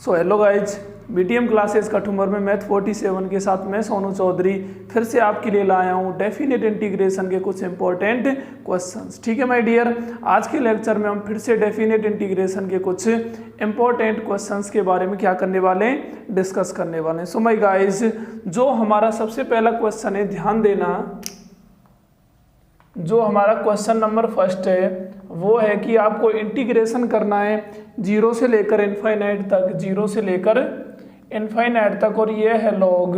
So hello guys, BTM classes Kathumar में math 47 के साथ मैं सोनू चौधरी फिर से आपके लिए लाया हूँ डेफिनेट इंटीग्रेशन के कुछ इंपॉर्टेंट क्वेश्चंस। ठीक है माय डियर, आज के लेक्चर में हम फिर से डेफिनेट इंटीग्रेशन के कुछ इंपॉर्टेंट क्वेश्चंस के बारे में क्या करने वाले हैं, डिस्कस करने वाले हैं। सो माय गाइज, जो हमारा सबसे पहला क्वेश्चन है, ध्यान देना, जो हमारा क्वेश्चन नंबर फर्स्ट है वो है कि आपको इंटीग्रेशन करना है जीरो से लेकर इनफाइनाइट तक, जीरो से लेकर इनफाइनाइट तक, और ये है log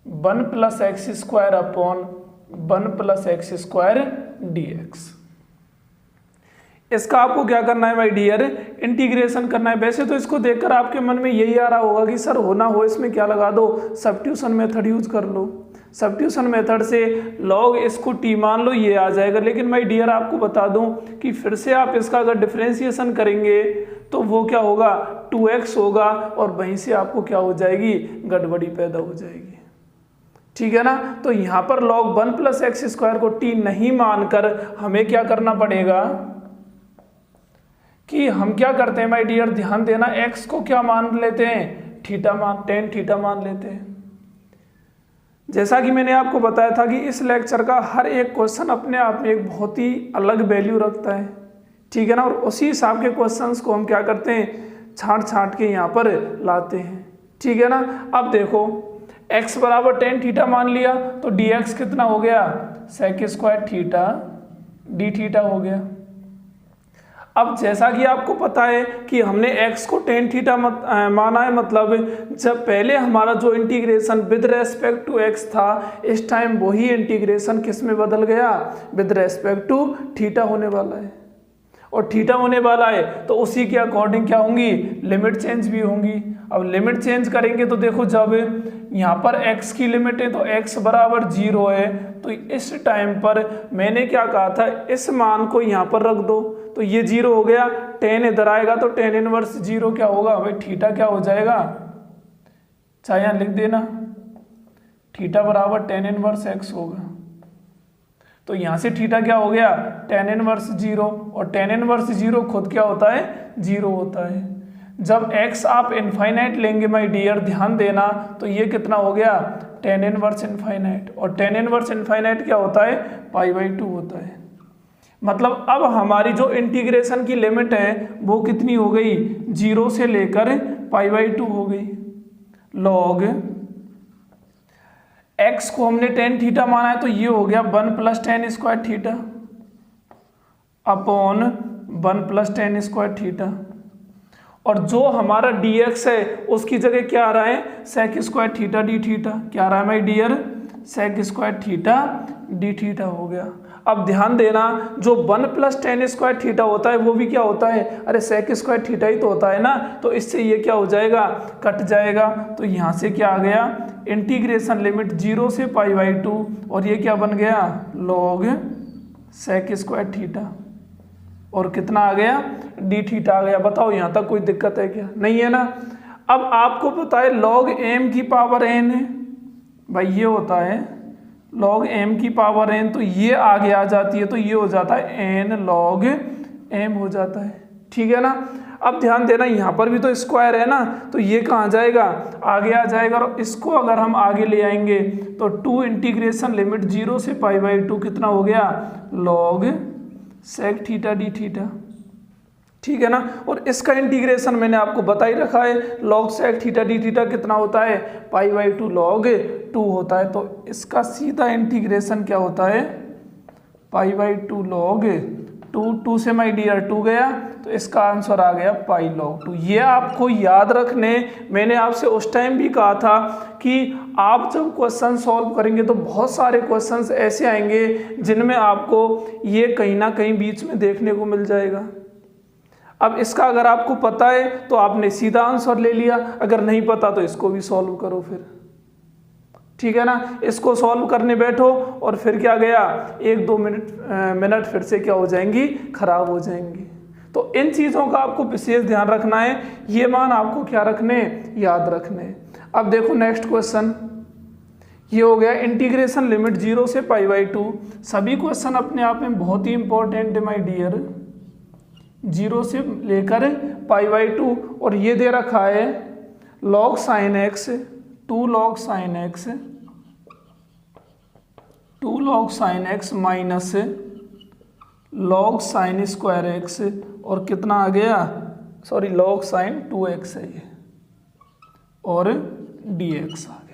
1 + x² upon 1 + x² dx। इसका आपको क्या करना है माय डियर, इंटीग्रेशन करना है। वैसे तो इसको देखकर आपके मन में यही आ रहा होगा कि सर होना हो इसमें क्या लगा दो, सब्स्टिट्यूशन मेथड यूज कर लो। सब्स्टिट्यूशन मेथड से log इसको t मान लो, ये आ जाएगा। लेकिन माय डियर आपको बता दूं कि फिर से आप इसका अगर डिफरेंशिएशन करेंगे तो वो क्या होगा, 2x होगा, और वहीं से आपको क्या हो जाएगी, गड़बड़ी पैदा हो जाएगी। ठीक है ना। तो यहाँ पर log 1 + x² को t नहीं मानकर हमें क्या करना पड़ेगा कि हम क्या करते हैं माय डियर, ध्यान देना, x को क्या मान लेते हैं, tan थीटा मान लेते हैं। जैसा कि मैंने आपको बताया था कि इस लेक्चर का हर एक क्वेश्चन अपने आप में एक बहुत ही अलग वैल्यू रखता है। ठीक है ना। और उसी हिसाब के क्वेश्चंस को हम क्या करते हैं, छांट के यहाँ पर लाते हैं। ठीक है ना। अब देखो, x = tan थीटा मान लिया तो dx कितना हो गया, sec² थीटा d हो गया। अब जैसा कि आपको पता है कि हमने x को tan थीटा माना है, मतलब जब पहले हमारा जो integration with respect to x था, इस टाइम वही इंटीग्रेशन किस में बदल गया, विद रेस्पेक्ट टू थीटा होने वाला है। और थीटा होने वाला है तो उसी के अकॉर्डिंग क्या होंगी, लिमिट चेंज भी होंगी। अब लिमिट चेंज करेंगे तो देखो, जब यहाँ पर x की लिमिट है तो x = 0 है, तो इस टाइम पर मैंने क्या कहा था, इस मान को यहाँ पर रख दो तो ये 0 हो गया, tan इधर आएगा तो tan इनवर्स 0 क्या होगा भाई, थीटा क्या हो जाएगा, चाहे यहाँ लिख देना, थीटा = tan इनवर्स x होगा। तो यहाँ से थीटा क्या हो गया, tan इनवर्स 0, और tan इनवर्स 0 खुद क्या होता है, 0 होता है। जब x आप इनफाइनाइट लेंगे माय डियर, ध्यान देना, तो ये कितना हो गया, tan इनवर्स इनफाइनाइट, और tan इनवर्स इनफाइनाइट क्या होता है, π/2 होता है। मतलब अब हमारी जो इंटीग्रेशन की लिमिट है वो कितनी हो गई, 0 से लेकर π/2 हो गई। log x को हमने tan थीटा माना है तो ये हो गया 1 + tan² theta upon 1 + tan² theta, और जो हमारा dx है उसकी जगह क्या आ रहा है, sec² थीटा d। क्या आ रहा है my dear, sec² theta d हो गया। अब ध्यान देना, जो 1 + tan² थीटा होता है वो भी क्या होता है, अरे sec² थीटा ही तो होता है ना, तो इससे ये क्या हो जाएगा, कट जाएगा। तो यहाँ से क्या आ गया, इंटीग्रेशन लिमिट 0 से π/2, और ये क्या बन गया, log sec² थीटा, और कितना आ गया, d आ गया। बताओ यहाँ तक कोई दिक्कत है क्या, नहीं है ना। अब आपको पता है log m की पावर n है भाई, ये होता है log m की पावर n, तो ये आगे आ जाती है, तो ये हो जाता है n log m हो जाता है। ठीक है ना। अब ध्यान देना, यहाँ पर भी तो स्क्वायर है ना, तो ये कहाँ जाएगा, आगे आ जाएगा, और इसको अगर हम आगे ले आएंगे तो 2 इंटीग्रेशन लिमिट 0 से π/2 कितना हो गया, log sec थीटा d। ठीक है ना। और इसका इंटीग्रेशन मैंने आपको बता ही रखा है, log sec थीटा d कितना होता है, π/2 log 2 होता है। तो इसका सीधा इंटीग्रेशन क्या होता है, π/2 log 2 से माय डियर 2 गया, तो इसका आंसर आ गया π log 2। ये आपको याद रखने, मैंने आपसे उस टाइम भी कहा था कि आप जब क्वेश्चन सॉल्व करेंगे तो बहुत सारे क्वेश्चंस ऐसे आएंगे जिनमें आपको ये कहीं ना कहीं बीच में देखने को मिल जाएगा। अब इसका अगर आपको पता है तो आपने सीधा आंसर ले लिया, अगर नहीं पता तो इसको भी सॉल्व करो फिर। ठीक है ना। इसको सॉल्व करने बैठो और फिर क्या गया, 1-2 मिनट फिर से क्या हो जाएंगी, खराब हो जाएंगी। तो इन चीज़ों का आपको विशेष ध्यान रखना है, ये मान आपको क्या रखने, याद रखने। अब देखो नेक्स्ट क्वेश्चन, ये हो गया इंटीग्रेशन लिमिट 0 से π/2। सभी क्वेश्चन अपने आप में बहुत ही इंपॉर्टेंट है माय डियर, 0 से लेकर π/2, और ये दे रखा है log sin x, 2 log sin x, 2 log sin x minus log sin square x, और कितना आ गया, सॉरी log sin 2x है ये, और dx आ गया।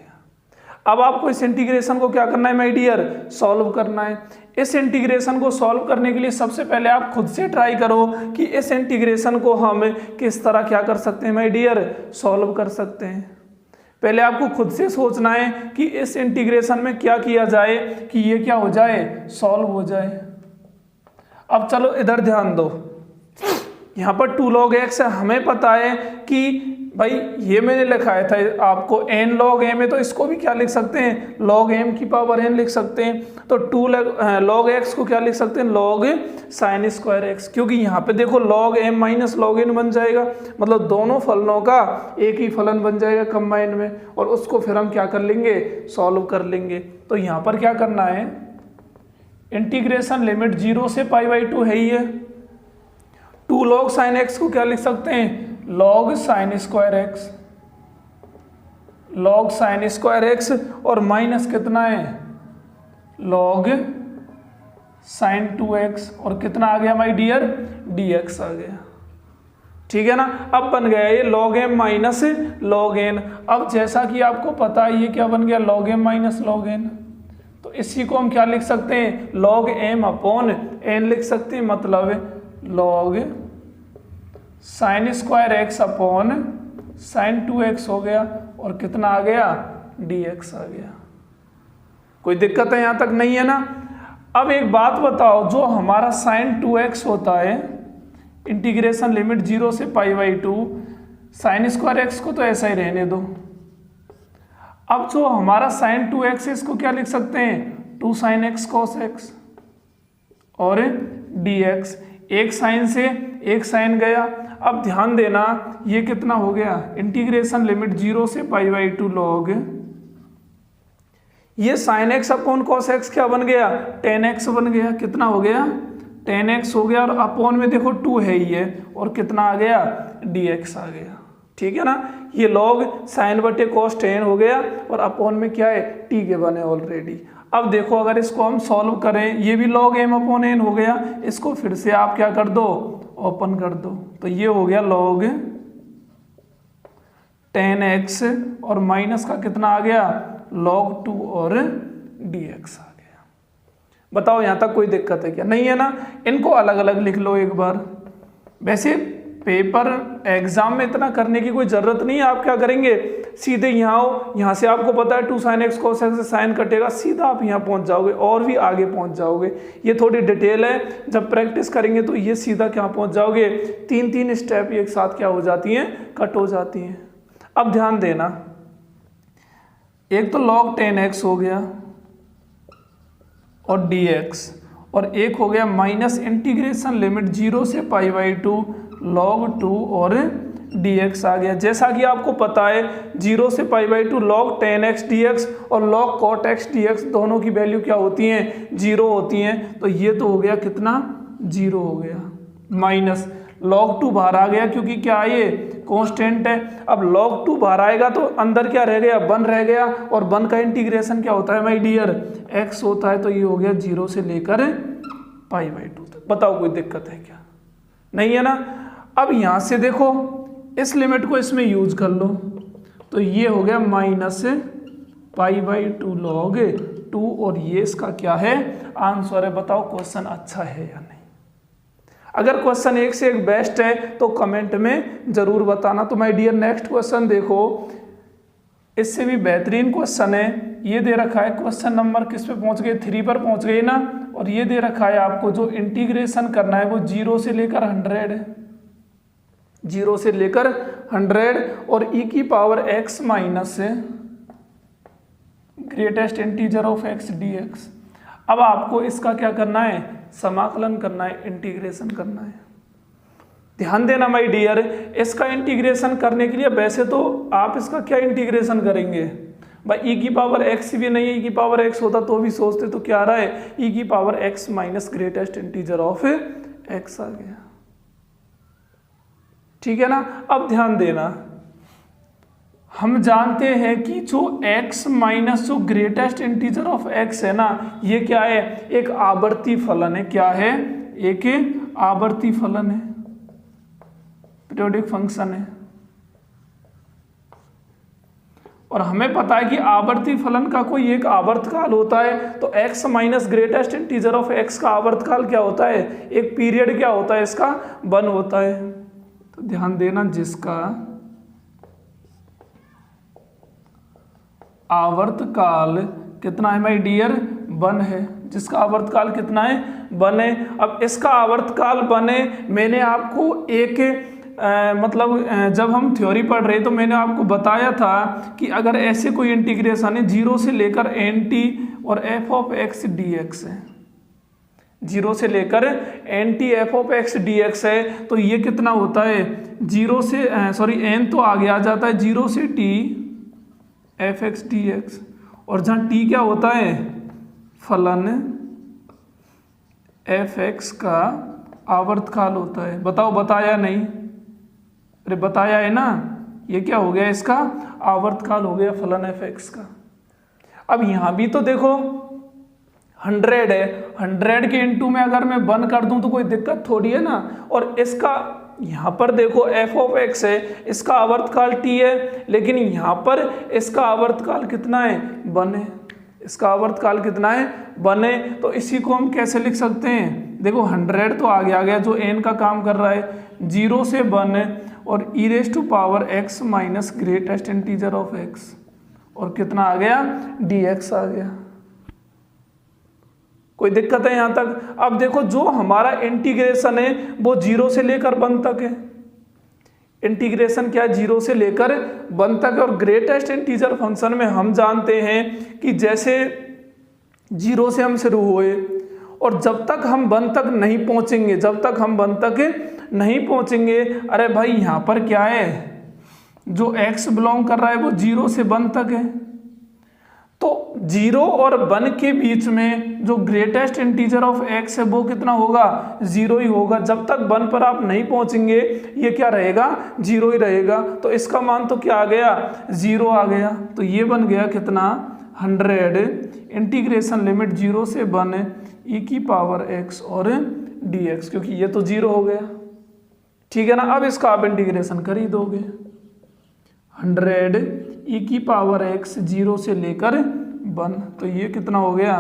अब आपको इस इंटीग्रेशन को क्या करना है माय डियर, सॉल्व करना है। इस इंटीग्रेशन को सॉल्व करने के लिए सबसे पहले आप खुद से ट्राई करो कि इस इंटीग्रेशन को हम किस तरह क्या कर सकते हैं माय डियर, सॉल्व कर सकते हैं। पहले आपको खुद से सोचना है कि इस इंटीग्रेशन में क्या किया जाए कि ये क्या हो जाए, सॉल्व हो जाए। अब चलो इधर ध्यान दो, यहाँ पर 2 log x है, हमें पता है कि भाई ये मैंने लिखाया था आपको n log m है, तो इसको भी क्या लिख सकते हैं, log m की पावर n लिख सकते हैं। तो 2 log x को क्या लिख सकते हैं, log sin स्क्वायर x, क्योंकि यहाँ पे देखो log m minus log n बन जाएगा, मतलब दोनों फलनों का एक ही फलन बन जाएगा कंबाइन में, और उसको फिर हम क्या कर लेंगे, सॉल्व कर लेंगे। तो यहाँ पर क्या करना है, इंटीग्रेशन लिमिट 0 से π/2 है ही है, 2 log sin x को क्या लिख सकते हैं, log sin square x, log sin square x, और माइनस कितना है, log sin 2x, और कितना आ गया माय डियर, dx आ गया। ठीक है ना। अब बन गया ये log m minus log n। अब जैसा कि आपको पता है ये क्या बन गया, log m minus log n, तो इसी को हम क्या लिख सकते हैं, log m अपॉन n लिख सकते हैं, मतलब log sin square x upon sin 2x हो गया, और कितना आ गया, dx आ गया। कोई दिक्कत है यहाँ तक, नहीं है ना। अब एक बात बताओ, जो हमारा sin 2x होता है, इंटीग्रेशन लिमिट 0 से π/2, sin स्क्वायर x को तो ऐसा ही रहने दो। अब जो हमारा sin 2x है, इसको क्या लिख सकते हैं, 2 sin x cos x, और dx, एक साइन से एक साइन गया। अब ध्यान देना ये कितना हो गया, इंटीग्रेशन लिमिट 0 से π/2 log, ये sin x upon cos x क्या बन गया, tan x बन गया। कितना हो गया, tan x हो गया, और अपॉन में देखो 2 है ही है, और कितना आ गया, dx आ गया। ठीक है ना। ये log sin बटे cos tan हो गया, और अपॉन में क्या है, t के बने ऑलरेडी। अब देखो अगर इसको हम सॉल्व करें, ये भी log m अपॉन n हो गया, इसको फिर से आप क्या कर दो, ओपन कर दो, तो ये हो गया log tan x, और माइनस का कितना आ गया, log 2 और dx आ गया। बताओ यहाँ तक कोई दिक्कत है क्या, नहीं है ना। इनको अलग अलग लिख लो एक बार। वैसे पेपर एग्जाम में इतना करने की कोई जरूरत नहीं है, आप क्या करेंगे, सीधे यहाँ आओ, यहाँ से आपको पता है 2 sin x cos x से साइन कटेगा, सीधा आप यहाँ पहुँच जाओगे, और भी आगे पहुँच जाओगे। ये थोड़ी डिटेल है, जब प्रैक्टिस करेंगे तो ये सीधा क्या पहुँच जाओगे, 3 स्टेप एक साथ क्या हो जाती हैं, कट हो जाती हैं। अब ध्यान देना, एक तो log tan x हो गया और dx, और एक हो गया माइनस इंटीग्रेशन लिमिट 0 से π/2 log 2 और dx आ गया। जैसा कि आपको पता है 0 से π/2 log tan x dx और log cot x dx दोनों की वैल्यू क्या होती हैं, 0 होती हैं। तो ये तो हो गया कितना, 0 हो गया, माइनस log 2 बाहर आ गया, क्योंकि क्या ये कांस्टेंट है। अब log 2 बाहर आएगा तो अंदर क्या रह गया, 1 रह गया, और 1 का इंटीग्रेशन क्या होता है माय डियर, x होता है। तो ये हो गया 0 से लेकर π/2 तक। बताओ कोई दिक्कत है क्या, नहीं है ना। अब यहाँ से देखो इस लिमिट को इसमें यूज कर लो, तो ये हो गया माइनस π/2 log 2, और ये इसका क्या है, आंसर है। बताओ क्वेश्चन अच्छा है या नहीं। अगर क्वेश्चन एक से एक बेस्ट है तो कमेंट में जरूर बताना। तो माय डियर नेक्स्ट क्वेश्चन देखो, इससे भी बेहतरीन क्वेश्चन है। ये दे रखा है, क्वेश्चन नंबर किस पे पहुंच गए, 3 पर पहुंच गए ना। और ये दे रखा है आपको जो इंटीग्रेशन करना है वो 0 से लेकर 100 है, 0 से लेकर 100, और e की power x minus greatest integer of x dx। अब आपको इसका क्या करना है, समाकलन करना है, इंटीग्रेशन करना है। ध्यान देना माय डियर, इसका इंटीग्रेशन करने के लिए वैसे तो आप इसका क्या इंटीग्रेशन करेंगे भाई, e की पावर x भी नहीं है, e की पावर x होता तो भी सोचते। तो क्या आ रहा है, e की power x minus greatest integer of x आ गया। ठीक है ना। अब ध्यान देना, हम जानते हैं कि जो x माइनस जो ग्रेटेस्ट इंटीजर ऑफ x है ना, ये क्या है, एक आवर्ती फलन है। क्या है, एक आवर्ती फलन है, पीरियोडिक फंक्शन है। और हमें पता है कि आवर्ती फलन का कोई एक आवर्तकाल होता है, तो x minus greatest integer of x का आवर्तकाल क्या होता है, एक पीरियड क्या होता है इसका, 1 होता है। तो ध्यान देना, जिसका आवर्तकाल कितना है माय डियर, 1 है। जिसका आवर्तकाल कितना है, 1 है। अब इसका आवर्तकाल 1 है। मैंने आपको एक जब हम थ्योरी पढ़ रहे तो मैंने आपको बताया था कि अगर ऐसे कोई इंटीग्रेशन है 0 से लेकर nt और f ऑफ x dx है, 0 से लेकर nt f of x dx है, तो ये कितना होता है, 0 से n तो आगे आ जाता है, 0 से t f x dx, और जहाँ t क्या होता है, फलन f x का आवर्तकाल होता है। बताओ, बताया नहीं, अरे बताया है ना, ये क्या हो गया, इसका आवर्तकाल हो गया फलन एफ एक्स का। अब यहां भी तो देखो 100 है, 100 के इनटू में अगर मैं 1 कर दूं तो कोई दिक्कत थोड़ी है ना। और इसका यहां पर देखो एफ ऑफ एक्स है, इसका आवर्तकाल टी है, लेकिन यहां पर इसका आवर्तकाल कितना है, 1 है। इसका आवर्तकाल कितना है, 1 है। तो इसी को हम कैसे लिख सकते हैं, देखो 100 तो आगे आ गया जो n का काम कर रहा है, 0 से 1 और e raise to power x minus greatest integer of x, और कितना आ गया, dx आ गया। कोई दिक्कत है यहां तक। अब देखो जो हमारा इंटीग्रेशन है वो 0 से लेकर 1 तक है। इंटीग्रेशन क्या है, 0 से लेकर 1 तक है। और ग्रेटेस्ट इंटीजर फंक्शन में हम जानते हैं कि जैसे 0 से हम शुरू हुए और जब तक हम 1 तक नहीं पहुंचेंगे, जब तक हम 1 तक नहीं पहुंचेंगे, अरे भाई यहां पर क्या है, जो x बिलोंग कर रहा है वो 0 से 1 तक है, तो 0 और 1 के बीच में जो ग्रेटेस्ट इंटीजर ऑफ x है वो कितना होगा, 0 ही होगा। जब तक 1 पर आप नहीं पहुंचेंगे ये क्या रहेगा, 0 ही रहेगा। तो इसका मान तो क्या आ गया, 0 आ गया। तो ये बन गया कितना, 100 इंटीग्रेशन लिमिट 0 से 1 e की पावर x और dx, क्योंकि ये तो 0 हो गया, ठीक है ना। अब इसका आप इंटीग्रेशन कर ही दोगे, 100 e की पावर x 0 से लेकर 1, तो ये कितना हो गया,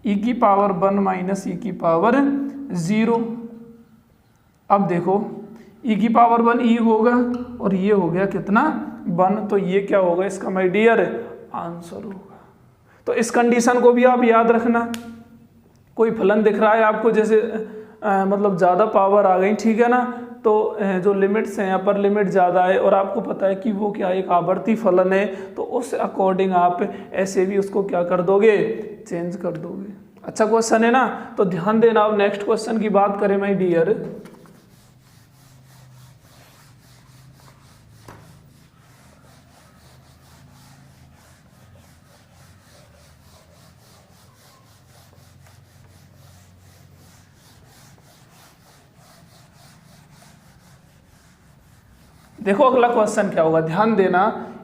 e की पावर 1 माइनस e की पावर 0। अब देखो e की पावर 1 e होगा और ये हो गया कितना, 1, तो ये क्या होगा, इसका माय डियर आंसर होगा। तो इस कंडीशन को भी आप याद रखना। कोई फलन दिख रहा है आपको, जैसे मतलब ज़्यादा पावर आ गई, ठीक है ना, तो जो लिमिट्स हैं, अपर लिमिट ज़्यादा है और आपको पता है कि वो क्या एक आवर्ती फलन है, तो उस अकॉर्डिंग आप ऐसे भी उसको क्या कर दोगे, चेंज कर दोगे। अच्छा क्वेश्चन है ना, तो ध्यान देना। अब नेक्स्ट क्वेश्चन की बात करें माय डियर, देखो अगला क्वेश्चन क्या होगा, ध्यान देना।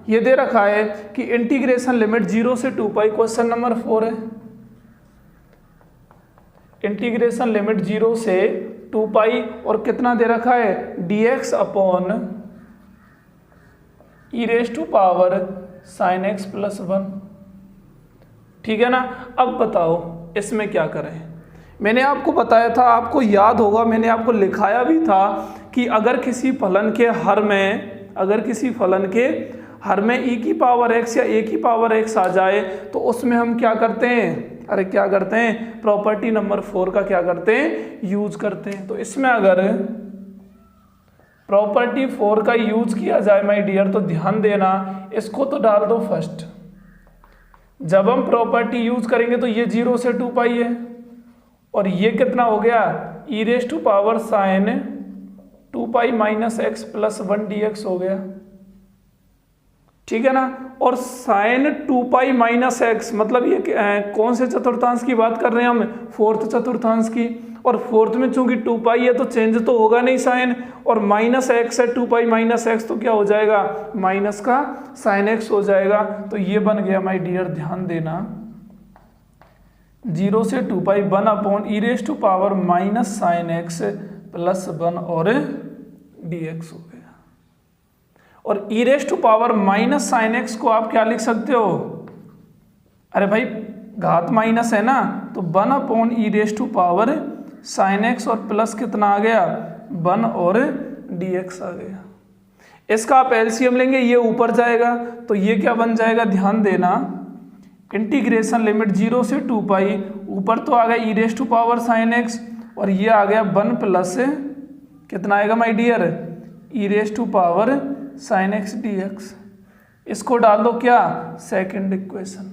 ये दे रखा है कि इंटीग्रेशन लिमिट 0 से 2 पाई, क्वेश्चन नंबर 4 है। इंटीग्रेशन लिमिट 0 से 2 पाई और कितना दे रखा है, dx upon e raise to power sine x plus 1, ठीक है ना। अब बताओ इसमें क्या करें। मैंने आपको बताया था, आपको याद होगा, मैंने आपको लिखाया भी था कि अगर किसी फलन के हर में, अगर किसी फलन के हर में e की पावर x या a की पावर x आ जाए तो उसमें हम क्या करते हैं, अरे क्या करते हैं, प्रॉपर्टी नंबर 4 का क्या करते हैं, यूज करते हैं। तो इसमें अगर प्रॉपर्टी 4 का यूज किया जाए माय डियर, तो ध्यान देना, इसको तो डाल दो फर्स्ट। जब हम प्रॉपर्टी यूज करेंगे तो ये 0 से 2 पाई है और ये कितना हो गया, e raise to power sine 2 pi minus x plus 1 dx हो गया, ठीक है ना। और साइन 2 पाई माइनस एक्स, मतलब ये कौन से चतुर्थांश की बात कर रहे हैं हम, 4th चतुर्थांश की। और फोर्थ में चूंकि 2 पाई है तो चेंज तो होगा नहीं साइन, और माइनस एक्स है, 2 पाई माइनस एक्स तो क्या हो जाएगा, माइनस का साइन एक्स हो जाएगा। तो ये बन गया माय डियर, ध्यान देना, 0 से 2 pi 1 upon E raise to power minus sine x plus 1 और dx हो गया। और e raise to power minus sine x को आप क्या लिख सकते हो, अरे भाई घात माइनस है ना, तो 1 upon E raise to power sine x और प्लस कितना आ गया, 1 और dx आ गया। इसका आप एलसीएम लेंगे, ये ऊपर जाएगा तो ये क्या बन जाएगा, ध्यान देना, इंटीग्रेशन लिमिट 0 से 2 पाई, ऊपर तो आ गया e raise to power sine x और ये आ गया 1 प्लस कितना आएगा my dear, e raise to power sine x dx। इसको डाल दो क्या, सेकंड इक्वेशन।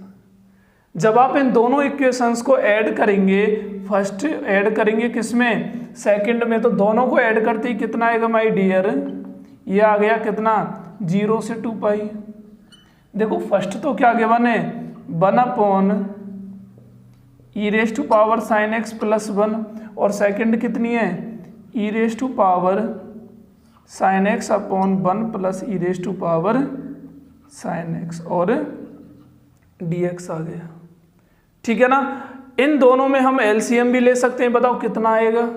जब आप इन दोनों इक्वेशंस को ऐड करेंगे, फर्स्ट ऐड करेंगे किसमें, सेकंड में, तो दोनों को ऐड करते ही कितना आएगा माय डियर, ये आ गया कितना, 0 से 2 पाई। देखो फर्स्ट तो क्या गिवन है, 1 upon E raise to power sine x plus 1, और सेकंड कितनी है, e raise to power sine x upon 1 plus E raise to power sine x और dx आ गया। ठीक है ना, इन दोनों में हम एलसीएम भी ले सकते हैं, बताओ कितना आएगा,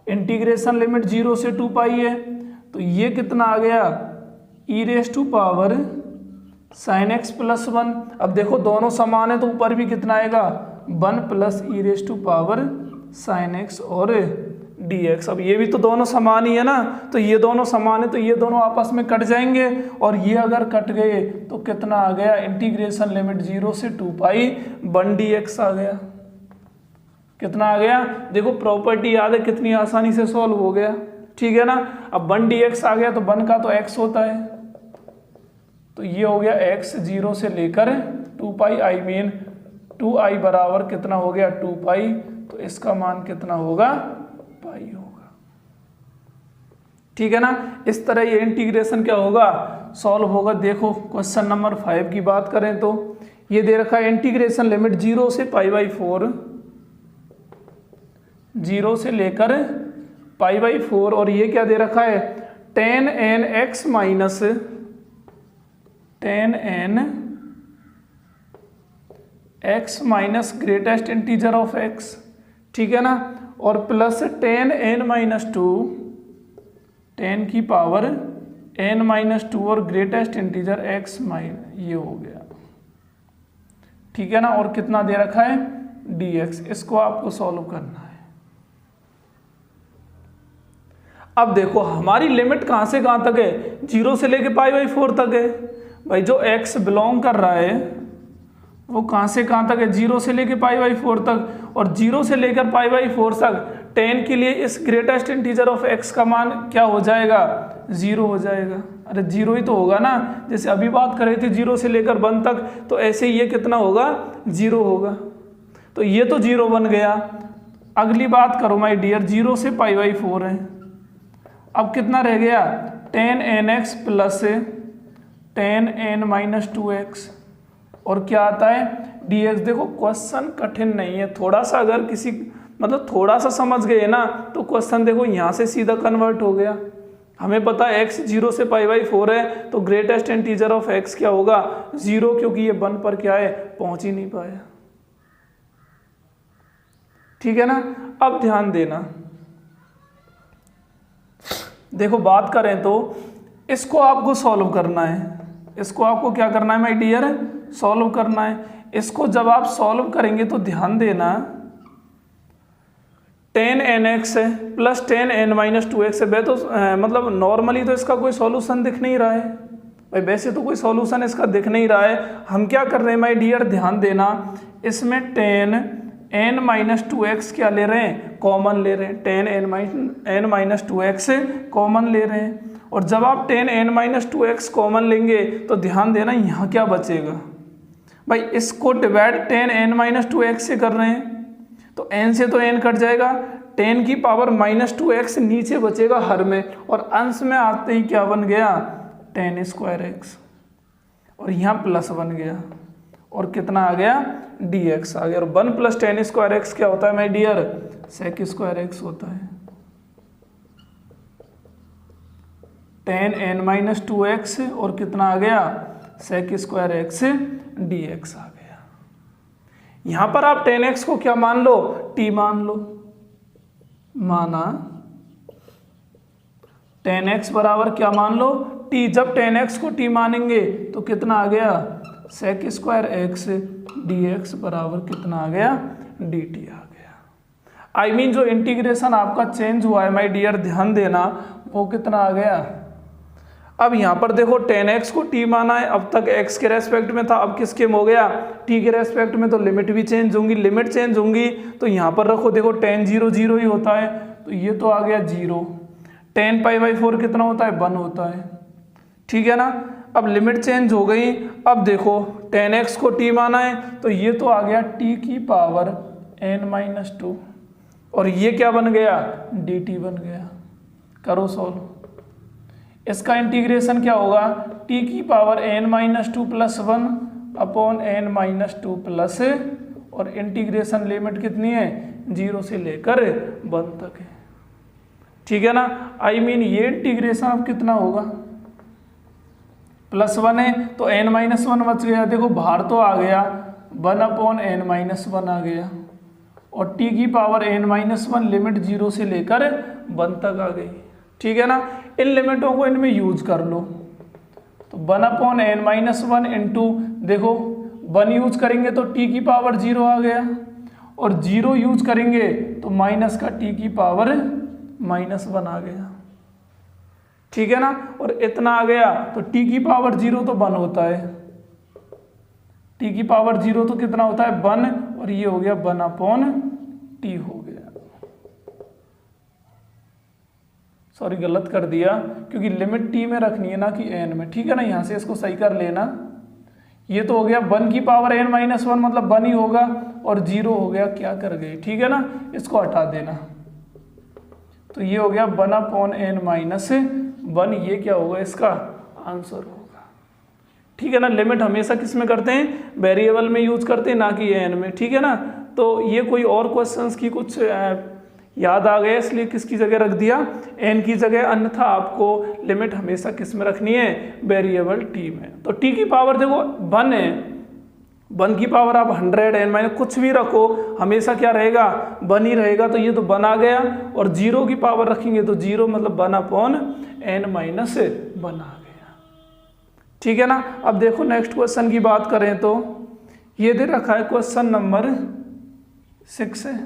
इंटीग्रेशन लिमिट 0 से 2 पाई है तो ये कितना आ गया, e raise to power sine x plus 1। अब देखो दोनों समान है तो ऊपर भी कितना आएगा, 1 plus E raise to power sine x और dx। अब ये भी तो दोनों समान ही है ना, तो ये दोनों समान है तो ये दोनों आपस में कट जाएंगे, और ये अगर कट गए तो कितना आ गया, इंटीग्रेशन लिमिट 0 से 2 पाई 1 dx आ गया। कितना आ गया, देखो प्रॉपर्टी याद है, कितनी आसानी से सॉल्व हो गया। ठीक है ना, अब 1 dx आ गया तो 1 का तो x होता है, तो ये हो गया x 0 से लेकर 2 पाई, आई मीन 2i बराबर कितना हो गया, 2 पाई, तो इसका मान कितना होगा, पाई होगा। ठीक है ना, इस तरह ये इंटीग्रेशन क्या होगा, सॉल्व होगा। देखो क्वेश्चन नंबर 5 की बात करें तो ये दे रखा है इंटीग्रेशन लिमिट 0 से π/4, 0 से लेकर π/4, और ये क्या दे रखा है, tan n x minus tan n x minus greatest integer of x। ठीक है ना, और plus tan n minus 2, tan की पावर n माइनस 2 और ग्रेटेस्ट इंटीजर x ये हो गया। ठीक है ना, और कितना दे रखा है, dx। इसको आपको सॉल्व करना है। अब देखो हमारी लिमिट कहां से कहां तक है, 0 से लेके π/4 तक है। भाई जो x बिलोंग कर रहा है वो कहां से कहां तक है, 0 से लेके π/4 तक, और 0 से लेकर π/4 तक tan के लिए इस ग्रेटेस्ट इंटीजर ऑफ x का मान क्या हो जाएगा, 0 हो जाएगा। अरे 0 ही तो होगा ना, जैसे अभी बात कर रहे थे 0 से लेकर 1 तक, तो ऐसे ये कितना होगा, 0 होगा। तो ये तो 0 बन गया। अगली बात करो माय डियर, 0 से π/4 है, अब कितना रह गया, tan nx plus tan n minus 2x, और क्या आता है, dx। देखो क्वेश्चन कठिन नहीं है, थोड़ा सा अगर किसी मतलब थोड़ा सा समझ गए ना तो क्वेश्चन देखो यहाँ से सीधा कन्वर्ट हो गया। हमें पता है x 0 से π/4 है तो ग्रेटेस्ट इंटीजर ऑफ x क्या होगा, 0, क्योंकि ये 1 पर क्या है, पहुंच ही नहीं पाया। ठीक है ना, अब ध्यान देना, देखो बात करें तो इसको आपको सॉल्व करना है, इसको आपको क्या करना है माय डियर, सॉल्व करना है। इसको जब आप सॉल्व करेंगे तो ध्यान देना, tan nx है plus tan n minus 2x है। वह तो मतलब नॉर्मली तो इसका कोई सॉल्यूशन दिख नहीं रहा है भाई, वैसे तो कोई सॉल्यूशन इसका दिख नहीं रहा है। हम क्या कर रहे हैं माय डियर, ध्यान देना, इसमें tan n माइनस 2x क्या ले रहे हैं, कॉमन ले रहे हैं, tan n minus 2x common ले रहे हैं। और जब आप tan n minus 2x common लेंगे तो ध्यान देना यहाँ क्या बचेगा भाई, इसको divide tan n minus 2x से कर रहे हैं तो n से तो n कट जाएगा, tan की पावर माइनस 2x नीचे बचेगा हर में, और अंश में आते ही क्या बन गया, tan स्क्वायर x, और यहाँ प्लस बन गया, और कितना आ गया, dx आ गया। और 1 प्लस tan स्क्वायर x क्या होता है my dear, sec square X होता है, टेन एन माइनस 2x और कितना आ गया सेक स्क्वायर एक्स dx आ गया। यहां पर आप 10x को क्या मान लो, t मान लो, माना 10x बराबर क्या मान लो t। जब 10x को t मानेंगे तो कितना आ गया सेक स्क्वायर एक्स dx बराबर कितना आ गया dt आ गया। आई मीन जो इंटीग्रेशन आपका चेंज हुआ है माय डियर, ध्यान देना, वो कितना आ गया। अब यहाँ पर देखो 10x को t माना है, अब तक x के रेस्पेक्ट में था, अब किसके में हो गया t के रेस्पेक्ट में, तो लिमिट भी चेंज होंगी, लिमिट चेंज होंगी तो यहाँ पर रखो, देखो tan 0 0 ही होता है तो ये तो आ गया 0, tan π/4 कितना होता है 1 होता है, ठीक है ना। अब लिमिट चेंज हो गई, अब देखो 10x को t माना है तो ये तो आ गया t की पावर n-2 और ये क्या बन गया dt बन गया। करो सॉल्व, इसका इंटीग्रेशन क्या होगा t की power n-2 plus 1 upon n-2 plus, और इंटीग्रेशन लिमिट कितनी है 0 से लेकर 1 तक है, ठीक है ना। आई मीन ये इंटीग्रेशन अब कितना होगा, +1 है तो n-1 बच गया, देखो बाहर तो आ गया 1 अपॉन n-1 आ गया, और t की पावर n-1 लिमिट 0 से लेकर 1 तक आ गई, ठीक है ना। इन लिमिटों को इनमें यूज कर लो, तो 1 अपॉन n-1 इंटू, देखो 1 यूज करेंगे तो t की पावर 0 आ गया, और 0 यूज करेंगे तो माइनस का t की पावर -1 आ गया, ठीक है ना। और इतना आ गया तो t की पावर 0 तो 1 होता है, t की पावर 0 तो कितना होता है 1, और ये हो गया 1 अपॉन t हो गया। सॉरी गलत कर दिया, क्योंकि लिमिट t में रखनी है ना कि n में, ठीक है ना। यहाँ से इसको सही कर लेना, ये तो हो गया 1 की पावर n-1 मतलब 1 ही होगा, और 0 हो गया क्या कर गए, ठीक है ना, इसको हटा देना, तो ये हो गया 1 अपॉन n-1, ये क्या होगा इसका आंसर होगा, ठीक है ना। लिमिट हमेशा किस में करते हैं, वेरिएबल में यूज करते हैं ना कि n में, ठीक है ना। तो ये कोई और क्वेश्चंस की कुछ याद आ गया इसलिए किसकी जगह रख दिया n की जगह, अन्यथा आपको लिमिट हमेशा किस में रखनी है वेरिएबल t में। तो t की पावर देखो 1 है, 1 की पावर आप 100 n कुछ भी रखो हमेशा क्या रहेगा 1 ही रहेगा, तो ये तो 1 आ गया, और 0 की पावर रखेंगे तो 0 मतलब 1 अपॉन n-1 आ गया, ठीक है ना। अब देखो नेक्स्ट क्वेश्चन की बात करें तो ये दे रखा है क्वेश्चन नंबर 6 है,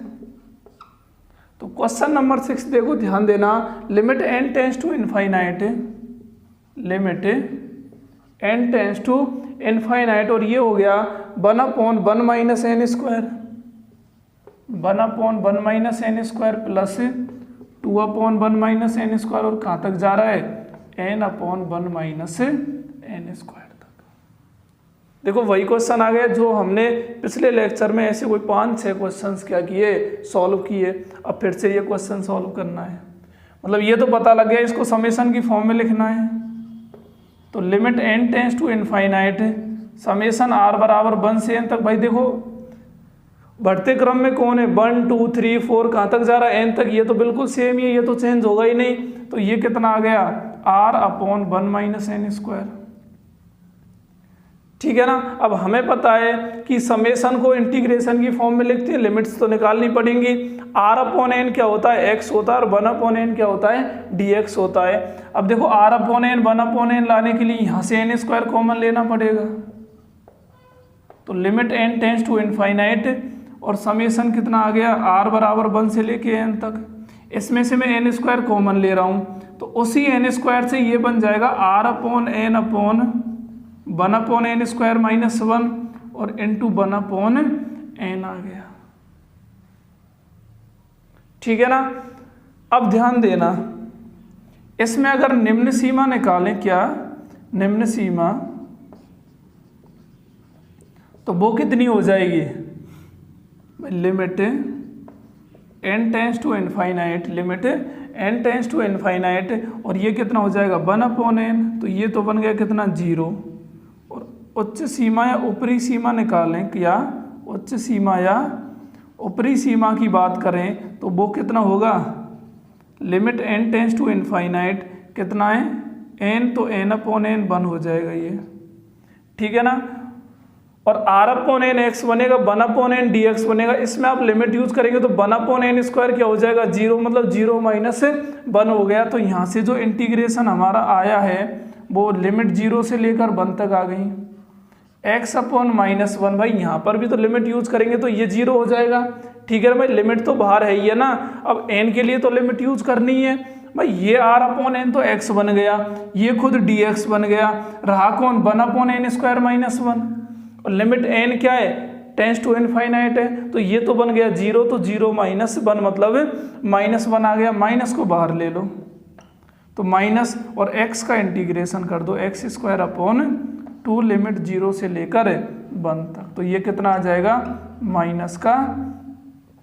तो क्वेश्चन नंबर 6 देखो ध्यान देना, limit n tends to infinite, limit n tends to infinite, और ये हो गया 1 अपॉन 1 माइनस n स्क्वायर, 1 अपॉन 1 माइनस n स्क्वायर प्लस 2 अपॉन 1 माइनस n स्क्वायर, और कहाँ तक जा रहा है n अपॉन 1 माइनस n स्क्वायर तक। देखो वही क्वेश्चन आ गया जो हमने पिछले लेक्चर में ऐसे कोई 5-6 क्वेश्चंस क्या किए सॉल्व किए, अब फिर से ये क्वेश्चन सॉल्व करना है, मतलब ये तो पता लग गया इसको समेशन की फॉर्म में लिखना है। तो limit n tends to infinite summation r बराबर 1 से n तक, भाई देखो बढ़ते क्रम में कौन है 1 2 3 4 कहाँ तक जा रहा है n तक, ये तो बिल्कुल सेम ही है, ये तो चेंज होगा ही नहीं, तो ये कितना आ गया r upon 1 minus n square, ठीक है ना। अब हमें पता है कि समेशन को इंटीग्रेशन की फॉर्म में लिखते हैं, लिमिट्स तो निकालनी पड़ेंगी, r अपॉन n क्या होता है x होता है, और 1 अपॉन n क्या होता है dx होता है। अब देखो r upon n 1 upon n लाने के लिए यहाँ से n स्क्वायर कॉमन लेना पड़ेगा, तो limit n tends to infinite, और समेशन कितना आ गया r बराबर 1 से लेके n तक, इसमें से मैं n स्क्वायर कॉमन ले रहा हूँ, तो उसी n स्क्वायर से ये बन जाएगा r अपॉन n अपॉन 1 अपॉन n स्क्वायर माइनस 1 और इंटू 1 अपॉन n आ गया, ठीक है ना। अब ध्यान देना, इसमें अगर निम्न सीमा निकालें, क्या निम्न सीमा, तो वो कितनी हो जाएगी limit n tends to infinite, limit n tends to infinite, और ये कितना हो जाएगा 1 अपॉन n, तो ये तो बन गया कितना 0, और उच्च सीमा या ऊपरी सीमा निकालें, क्या उच्च सीमा या ऊपरी सीमा की बात करें तो वो कितना होगा, limit n tends to infinite कितना है n, तो n अपॉन n 1 हो जाएगा ये, ठीक है ना। और r अपॉन n x बनेगा, 1 अपॉन n dx बनेगा। इसमें आप लिमिट यूज करेंगे तो 1 अपॉन n स्क्वायर क्या हो जाएगा, 0, मतलब 0 माइनस 1 हो गया। तो यहाँ से जो इंटीग्रेशन हमारा आया है वो लिमिट 0 से लेकर 1 तक आ गई, x अपॉन -1। भाई यहाँ पर भी तो लिमिट यूज करेंगे तो ये 0 हो जाएगा, ठीक है भाई, लिमिट तो बाहर है ही है ना। अब n के लिए तो लिमिट यूज करनी है भाई, ये r अपॉन n तो x बन गया, ये खुद dx बन गया, रहा कौन 1 अपॉन n स्क्वायर -1, और लिमिट n क्या है, टेंस टू इनफाइनाइट है, तो ये तो बन गया 0, तो 0 -1 मतलब -1 आ गया, माइनस को बाहर ले लो तो माइनस, और x का इंटीग्रेशन कर दो, x स्क्वायर अपॉन 2 लिमिट 0 से लेकर 1 तक, तो ये कितना आ जाएगा माइनस का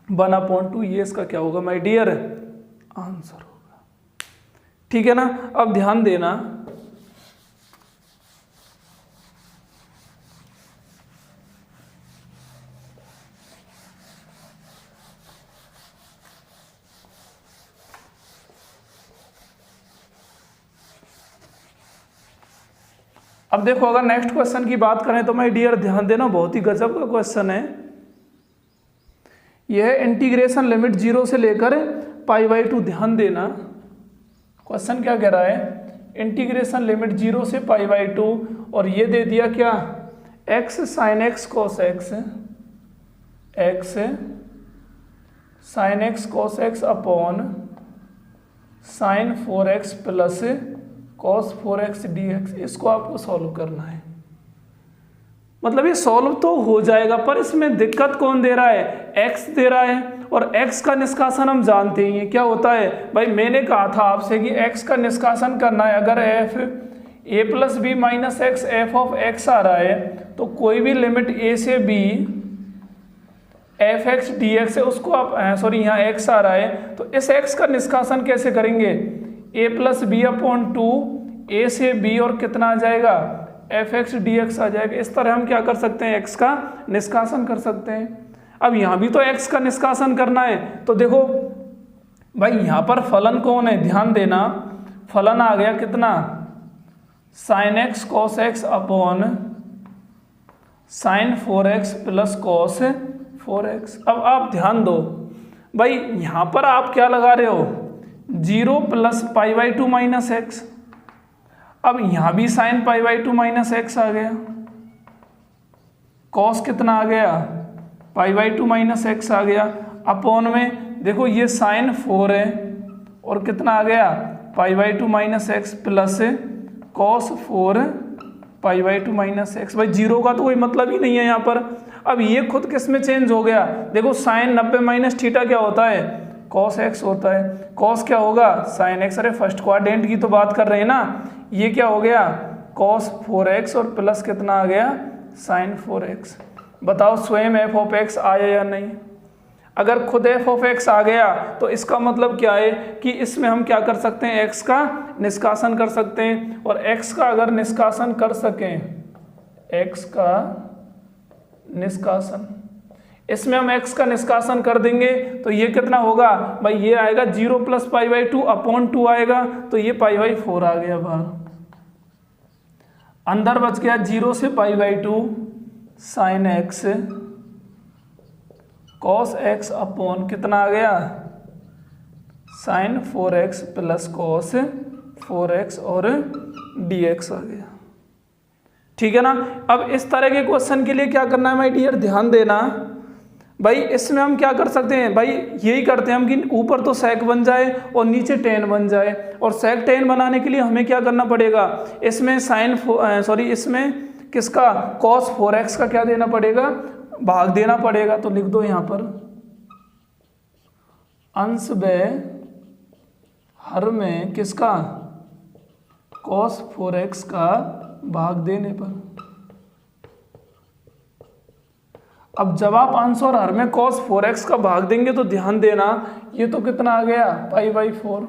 1 अपॉन 2, ये इसका क्या होगा माय डियर आंसर होगा, ठीक है ना। अब ध्यान देना, अब देखो अगर नेक्स्ट क्वेश्चन की बात करें तो माय डियर ध्यान देना, बहुत ही गजब का क्वेश्चन है। यह इंटीग्रेशन लिमिट 0 से लेकर π/2, ध्यान देना क्वेश्चन क्या कह रहा है, इंटीग्रेशन लिमिट 0 से π/2, और ये दे दिया क्या, x sin x cos x, x sin x cos x upon sin 4x plus cos 4x dx, इसको आपको सॉल्व करना है। मतलब ये सॉल्व तो हो जाएगा, पर इसमें दिक्कत कौन दे रहा है, x दे रहा है, और x का निष्कासन हम जानते ही हैं क्या होता है भाई, मैंने कहा था आपसे कि x का निष्कासन करना है। अगर f a plus B minus X F of x आ रहा है तो कोई भी लिमिट a से b F X D X है, उसको आप सॉरी यहाँ x आ रहा है तो इस x का निष्कासन कैसे करेंगे, a plus B upon 2 a से b और कितना आ जाएगा एफ एक्स डी एक्स आ जाएगा। इस तरह हम क्या कर सकते हैं, x का निष्कासन कर सकते हैं। अब यहाँ भी तो x का निष्कासन करना है, तो देखो भाई यहाँ पर फलन कौन है, ध्यान देना, फलन आ गया कितना sign x cos x upon sine 4x plus cos 4x। अब आप ध्यान दो भाई, यहाँ पर आप क्या लगा रहे हो 0 प्लस π/2 माइनस एक्स। अब यहाँ भी साइन π/2 माइनस एक्स आ गया, कॉस कितना आ गया π/2 माइनस एक्स आ गया, अपॉन में देखो ये साइन 4 है और कितना आ गया π/2 minus x plus cos 4 π/2 minus x. भाई जीरो का तो कोई मतलब ही नहीं है यहाँ पर। अब ये खुद किस में चेंज हो गया, देखो साइन 90 माइनस थीटा क्या होता है कॉस एक्स होता है, कॉस क्या होगा साइन एक्स, अरे फर्स्ट क्वाड्रेंट की तो बात कर रहे हैं ना। ये क्या हो गया कॉस 4x और प्लस कितना आ गया साइन 4x। बताओ स्वयं एफ ऑफ एक्स आया या नहीं। अगर खुद एफ ऑफ एक्स आ गया तो इसका मतलब क्या है कि इसमें हम क्या कर सकते हैं, x का निष्कासन कर सकते हैं, और x का अगर निष्कासन कर सकें, x का निष्कासन, इसमें हम x का निष्कासन कर देंगे तो ये कितना होगा भाई, ये आएगा 0 प्लस π/2 अपॉन 2 आएगा, तो ये π/4 आ गया बाहर, अंदर बच गया 0 से π/2 sine x cos x upon कितना आ गया sign 4x plus cos 4x और dx आ गया, ठीक है ना। अब इस तरह के क्वेश्चन के लिए क्या करना है माय डियर, ध्यान देना भाई, इसमें हम क्या कर सकते हैं भाई, यही करते हैं हम कि ऊपर तो sec बन जाए और नीचे tan बन जाए, और sec tan बनाने के लिए हमें क्या करना पड़ेगा, इसमें इसमें किसका cos 4x का क्या देना पड़ेगा, भाग देना पड़ेगा। तो लिख दो यहाँ पर अंश व्यय हर में किसका cos 4x का भाग देने पर। अब जब आप अंश और हर में cos 4x का भाग देंगे तो ध्यान देना ये तो कितना आ गया π/4,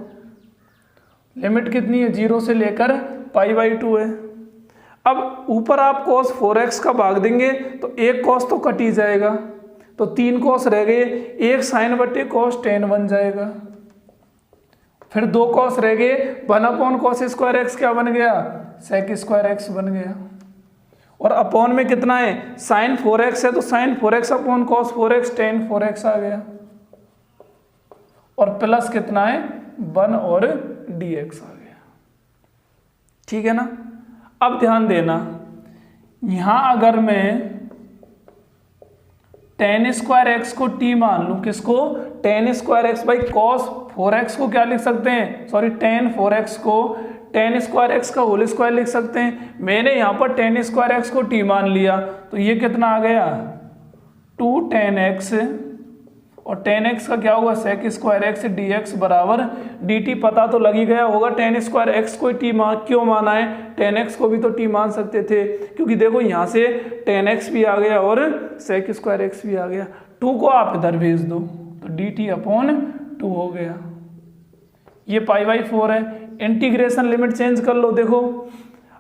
लिमिट कितनी है 0 से लेकर π/2 है। अब ऊपर आप cos 4x का भाग देंगे तो एक cos तो कट ही जाएगा, तो 3 कॉस रह गए, 1 साइन बटे कॉस टेन बन जाएगा। फिर 2 कॉस रह गए, 1/cos स्क्वायर एक्स क्या बन गया, सेक स्क्वायर एक्स बन गया। और अपॉन में कितना है, साइन 4x है तो sine 4x upon cos 4x tan 4x आ गया। और प्लस कितना है 1 और dx आ गया। ठीक है ना। अब ध्यान देना, यहां अगर मैं टेन स्क्वायर एक्स को t मान लूं, किसको, ten square x by cos 4x को क्या लिख सकते हैं, सॉरी टेन 4x को टेन स्क्वायर एक्स का होल स्क्वायर लिख सकते हैं। मैंने यहाँ पर टेन स्क्वायर एक्स को t मान लिया तो ये कितना आ गया 2 tan x, और टेन एक्स का क्या होगा सेक स्क्वायर एक्स dx बराबर dt। पता तो लग ही गया होगा टेन स्क्वायर एक्स को t क्यों माना है, टेन एक्स को भी तो t मान सकते थे, क्योंकि देखो यहाँ से टेन एक्स भी आ गया और सेक स्क्वायर एक्स भी आ गया। 2 को आप इधर भेज दो तो dt अपॉन 2 हो गया। ये π/4 है। इंटीग्रेशन लिमिट चेंज कर लो, देखो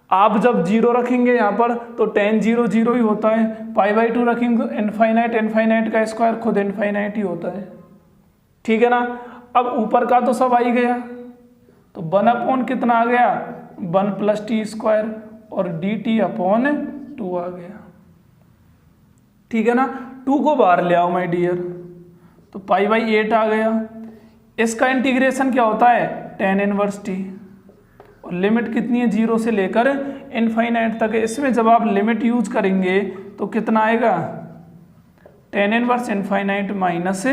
आप जब 0 रखेंगे यहाँ पर तो tan 0 0 ही होता है, π/2 रखेंगे तो इनफाइनाइट, इनफाइनाइट का स्क्वायर खुद इनफाइनाइट ही होता है। ठीक है ना। अब ऊपर का तो सब आ ही गया, तो 1 अपॉन कितना आ गया 1 + t स्क्वायर और dt अपॉन 2 आ गया। ठीक है ना। 2 को बाहर ले आओ माय डियर, तो π/8 आ गया। इसका इंटीग्रेशन क्या होता है tan इनवर्स t, और लिमिट कितनी है 0 से लेकर इनफाइनाइट तक है। इसमें जब आप लिमिट यूज करेंगे तो कितना आएगा tan inverse infinite minus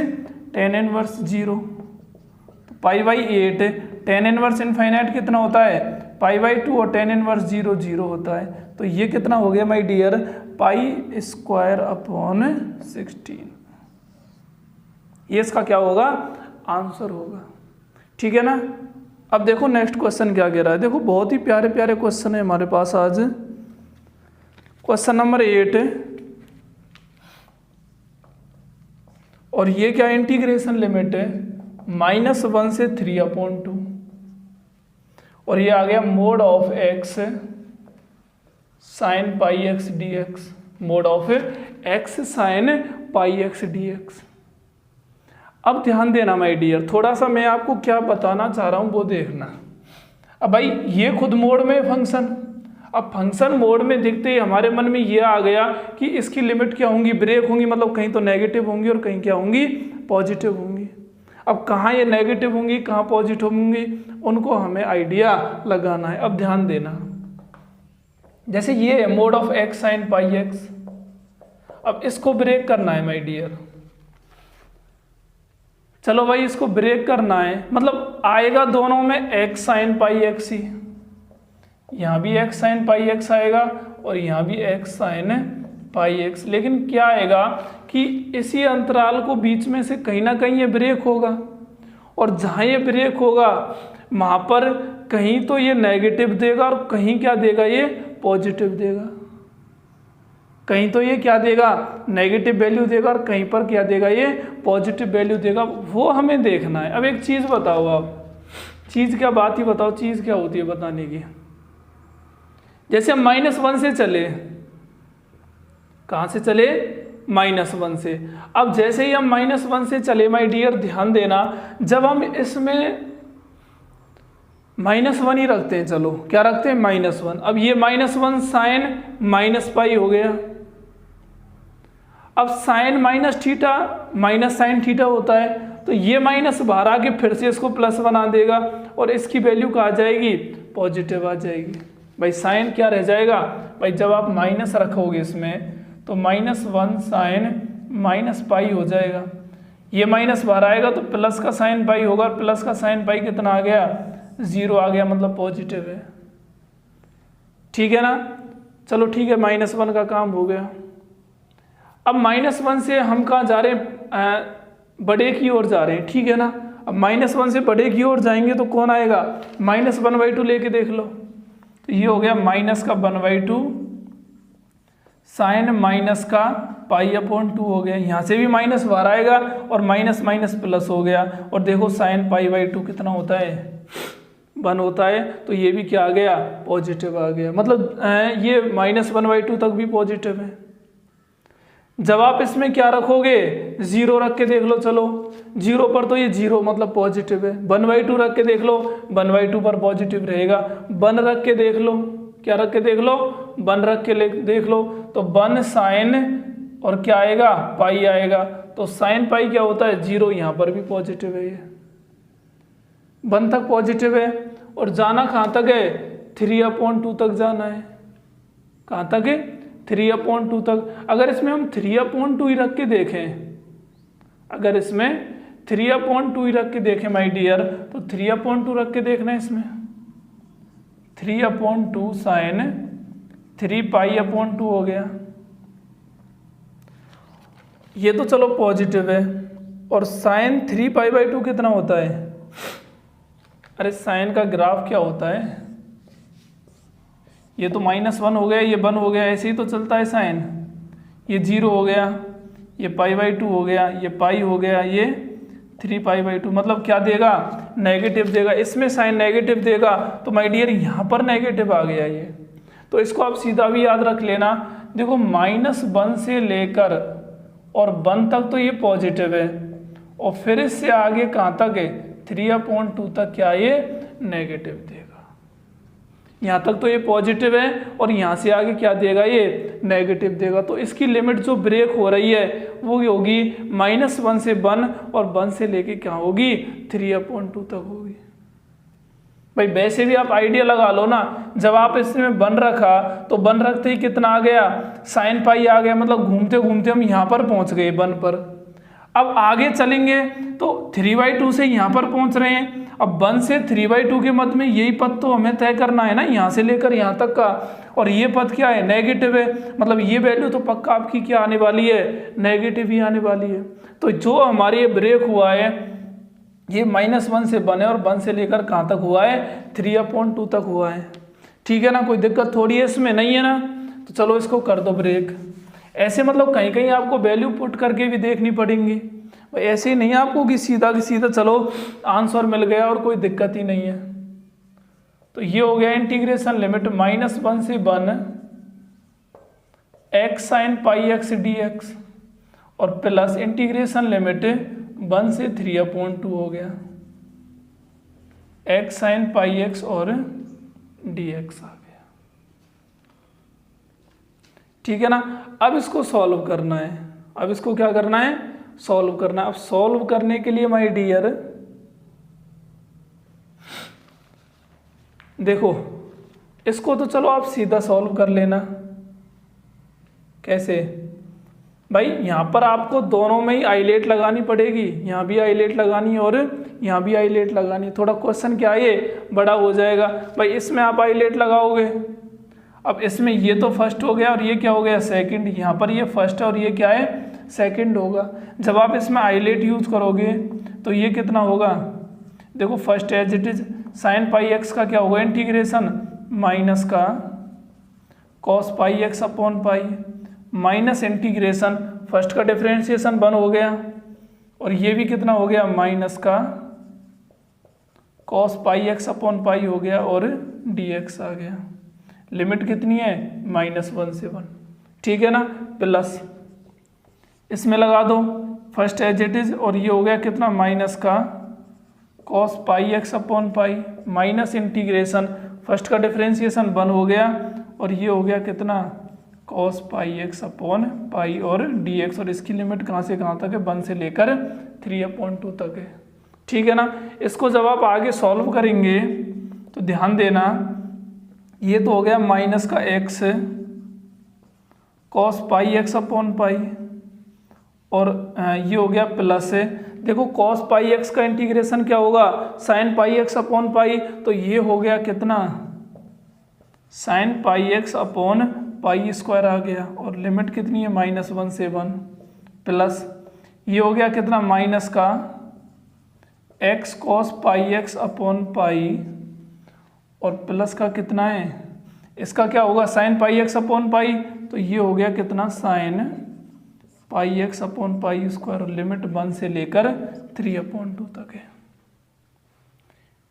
tan inverse 0, तो π/8 tan इनवर्स इनफाइनाइट कितना होता है π/2 और tan इनवर्स 0 0 होता है। तो ये कितना हो गया माय डियर π² अपॉन 16। ये इसका क्या होगा आंसर होगा। ठीक है ना। अब देखो नेक्स्ट क्वेश्चन क्या कह रहा है, देखो बहुत ही प्यारे प्यारे क्वेश्चन है हमारे पास आज। क्वेश्चन नंबर 8, और ये क्या इंटीग्रेशन लिमिट है -1 से 3/2, और ये आ गया mode of x sin πx dx, mode of x sin πx dx। अब ध्यान देना माय डियर, थोड़ा सा मैं आपको क्या बताना चाह रहा हूं वो देखना। अब भाई ये खुद मोड में फंक्शन, अब फंक्शन मोड में दिखते ही हमारे मन में ये आ गया कि इसकी लिमिट क्या होंगी, ब्रेक होंगी, मतलब कहीं तो नेगेटिव होंगी और कहीं क्या होंगी पॉजिटिव होंगी। अब कहाँ ये नेगेटिव होंगी कहाँ पॉजिटिव होंगी उनको हमें आइडिया लगाना है। अब ध्यान देना, जैसे ये है mode of x sin πx, अब इसको ब्रेक करना है माय डियर। चलो भाई इसको ब्रेक करना है, मतलब आएगा दोनों में x sin πx ही, यहाँ भी x sin πx आएगा और यहाँ भी x sin πx, लेकिन क्या आएगा कि इसी अंतराल को बीच में से कहीं ना कहीं ये ब्रेक होगा, और जहाँ ये ब्रेक होगा वहाँ पर कहीं तो ये नेगेटिव देगा और कहीं क्या देगा ये पॉजिटिव देगा, कहीं तो ये क्या देगा नेगेटिव वैल्यू देगा और कहीं पर क्या देगा ये पॉजिटिव वैल्यू देगा, वो हमें देखना है। अब एक चीज़ बताओ आप, चीज़ क्या, बात ही बताओ चीज़ क्या होती है बताने की। जैसे हम -1 से चले, कहाँ से चले -1 से, अब जैसे ही हम -1 से चले माय डियर ध्यान देना, जब हम इसमें -1 ही रखते हैं, चलो क्या रखते हैं -1, अब ये -1 साइन -π हो गया। अब sine minus theta minus sine theta होता है, तो ये माइनस बाहर आके फिर से इसको प्लस बना देगा और इसकी वैल्यू कहाँ आ जाएगी पॉजिटिव आ जाएगी। भाई साइन क्या रह जाएगा, भाई जब आप माइनस रखोगे इसमें तो -1 साइन -π हो जाएगा, ये माइनस बाहर आएगा तो प्लस का साइन π होगा, और प्लस का साइन π कितना आ गया 0 आ गया, मतलब पॉजिटिव है। ठीक है ना। चलो ठीक है, -1 का काम हो गया। अब -1 से हम कहाँ जा रहे हैं, बड़े की ओर जा रहे हैं। ठीक है ना। अब -1 से बड़े की ओर जाएंगे तो कौन आएगा -1/2 लेके देख लो, तो ये हो गया माइनस का 1/2 साइन माइनस का π/2 हो गया, यहाँ से भी माइनस बाहर आएगा और माइनस माइनस प्लस हो गया, और देखो साइन π/2 कितना होता है 1 होता है, तो ये भी क्या आ गया पॉजिटिव आ गया, मतलब ये -1/2 तक भी पॉजिटिव है। जब आप इसमें क्या रखोगे, 0 रख के देख लो, चलो 0 पर तो ये 0 मतलब पॉजिटिव है। 1/2 रख के देख लो, 1/2 पर पॉजिटिव रहेगा। 1 रख के देख लो, क्या रख के देख लो, 1 रख के देख लो, तो 1 साइन और क्या आएगा, पाई आएगा। तो साइन पाई क्या होता है, 0, यहाँ पर भी पॉजिटिव है, ये 1 तक पॉजिटिव है। और जाना कहाँ तक है, 3/2 तक जाना है। कहाँ तक है, 3/2 तक। अगर इसमें हम 3/2 ही रख के देखें, अगर इसमें 3/2 ही रख के देखें माय डियर, तो 3/2 रख के देखना है इसमें, 3/2 साइन 3π/2 हो गया। ये तो चलो पॉजिटिव है। और साइन 3π/2 कितना होता है, अरे साइन का ग्राफ क्या होता है, ये तो -1 हो गया, ये 1 हो गया, ऐसे ही तो चलता है साइन। ये 0 हो गया, ये π/2 हो गया, ये पाई हो गया, ये 3π/2, मतलब क्या देगा, नेगेटिव देगा। इसमें साइन नेगेटिव देगा, तो माय डियर यहाँ पर नेगेटिव आ गया ये। तो इसको आप सीधा भी याद रख लेना। देखो -1 से लेकर और 1 तक तो ये पॉजिटिव है, और फिर इससे आगे कहाँ तक है, 3/2 तक क्या ये नेगेटिव देगा। यहाँ तक तो ये पॉजिटिव है और यहाँ से आगे क्या देगा, ये नेगेटिव देगा। तो इसकी लिमिट जो ब्रेक हो रही है वो होगी -1 से 1, और 1 से लेके क्या होगी, 3/2 तक होगी। भाई वैसे भी आप आइडिया लगा लो ना, जब आप इसमें 1 रखा तो 1 रखते ही कितना आ गया, साइन पाई आ गया, मतलब घूमते घूमते हम यहाँ पर पहुँच गए 1 पर। अब आगे चलेंगे तो 3/2 से यहाँ पर पहुँच रहे हैं। अब 1 से 3/2 के मध्य में यही पद तो हमें तय करना है ना, यहाँ से लेकर यहाँ तक का। और ये पद क्या है, नेगेटिव है, मतलब ये वैल्यू तो पक्का आपकी क्या आने वाली है, नेगेटिव ही आने वाली है। तो जो हमारे ये ब्रेक हुआ है ये -1 से 1 है, और 1 से लेकर कहाँ तक हुआ है, 3/2 तक हुआ है। ठीक है ना, कोई दिक्कत थोड़ी है इसमें, नहीं है ना। तो चलो इसको कर दो ब्रेक। ऐसे मतलब कहीं कहीं आपको वैल्यू पुट करके भी देखनी पड़ेंगी, ऐसे ही नहीं आपको कि सीधा चलो आंसर मिल गया और कोई दिक्कत ही नहीं है। तो ये हो गया इंटीग्रेशन लिमिट -1 से 1 x sin πx dx, और प्लस इंटीग्रेशन लिमिट 1 से 3/2 हो गया, x sin πx और dx आ गया। ठीक है ना। अब इसको सॉल्व करना है, अब इसको क्या करना है, सॉल्व करना है। अब सॉल्व करने के लिए माय डियर देखो, इसको तो चलो आप सीधा सॉल्व कर लेना। कैसे भाई, यहाँ पर आपको दोनों में ही आइलेट लगानी पड़ेगी, यहाँ भी आइलेट लगानी है और यहाँ भी आइलेट लगानी है। थोड़ा क्वेश्चन क्या है ये बड़ा हो जाएगा भाई, इसमें आप आइलेट लगाओगे। अब इसमें ये तो फर्स्ट हो गया और ये क्या हो गया, सेकंड। यहाँ पर ये फर्स्ट है और ये क्या है, सेकंड होगा। जब आप इसमें आइलेट यूज करोगे तो ये कितना होगा, देखो first as it is sine πx का क्या होगा, इंटीग्रेशन माइनस का cos πx upon pi, minus integration first का डिफरेंशिएशन 1 हो गया, और ये भी कितना हो गया, माइनस का कॉस πx अपॉन पाई हो गया, और dx आ गया। लिमिट कितनी है, -1 से 1। ठीक है ना, प्लस इसमें लगा दो फर्स्ट एज इट इज, और ये हो गया कितना, माइनस का cos πx upon pi, minus integration first का डिफरेंशिएशन 1 हो गया, और ये हो गया कितना, कॉस πx अपॉन पाई और dx, और इसकी लिमिट कहाँ से कहाँ तक है, 1 से लेकर 3/2 तक है। ठीक है ना। इसको जब आप आगे सॉल्व करेंगे तो ध्यान देना, ये तो हो गया माइनस का x cos πx upon pi, और ये हो गया प्लस है, देखो कॉस πx का इंटीग्रेशन क्या होगा, साइन πx अपॉन पाई, तो ये हो गया कितना, sine πx upon pi square आ गया, और लिमिट कितनी है, -1 से 1, प्लस ये हो गया कितना, माइनस का x cos πx upon pi, और प्लस का कितना है, इसका क्या होगा, साइन πx अपॉन पाई, तो ये हो गया कितना, sine πx upon pi square, limit 1 से लेकर 3/2 तक है।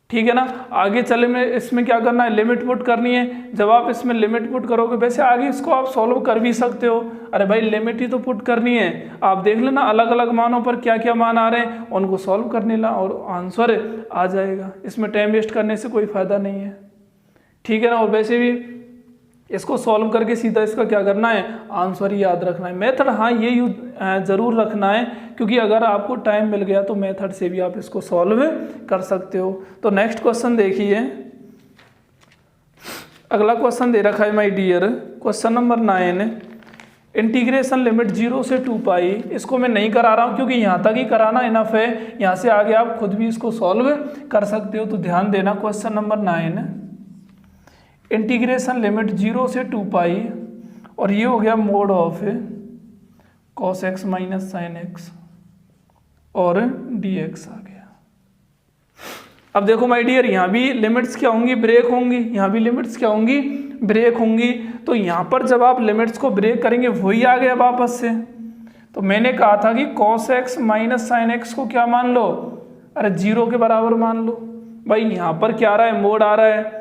ठीक है ना। आगे चले में इसमें क्या करना है, लिमिट पुट करनी है। जब आप इसमें लिमिट पुट करोगे, वैसे आगे इसको आप सॉल्व कर भी सकते हो, अरे भाई लिमिट ही तो पुट करनी है। आप देख लेना अलग अलग मानों पर क्या क्या मान आ रहे हैं, उनको सॉल्व करने ला और आंसर आ जाएगा। इसमें टाइम वेस्ट करने से कोई फायदा नहीं है, ठीक है ना। और वैसे भी इसको सॉल्व करके सीधा इसका क्या करना है, आंसर ही याद रखना है। मेथड हाँ ये यूज जरूर रखना है, क्योंकि अगर आपको टाइम मिल गया तो मेथड से भी आप इसको सॉल्व कर सकते हो। तो नेक्स्ट क्वेश्चन देखिए, अगला क्वेश्चन दे रखा है my dear, question number 9, integration limit 0 से 2 पाई। इसको मैं नहीं करा रहा हूँ क्योंकि यहाँ तक ही कराना इनफ है, यहाँ से आगे आप खुद भी इसको सॉल्व कर सकते हो। तो ध्यान देना, क्वेश्चन नंबर 9, इंटीग्रेशन लिमिट 0 से 2 पाई, और ये हो गया mode of cos x minus sine x और dx आ गया। अब देखो माय डियर, यहाँ भी लिमिट्स क्या होंगी, ब्रेक होंगी, यहाँ भी लिमिट्स क्या होंगी, ब्रेक होंगी। तो यहाँ पर जब आप लिमिट्स को ब्रेक करेंगे वही आ गया वापस से। तो मैंने कहा था कि cos x minus sine x को क्या मान लो, अरे 0 के बराबर मान लो। भाई यहाँ पर क्या आ रहा है, मोड आ रहा है,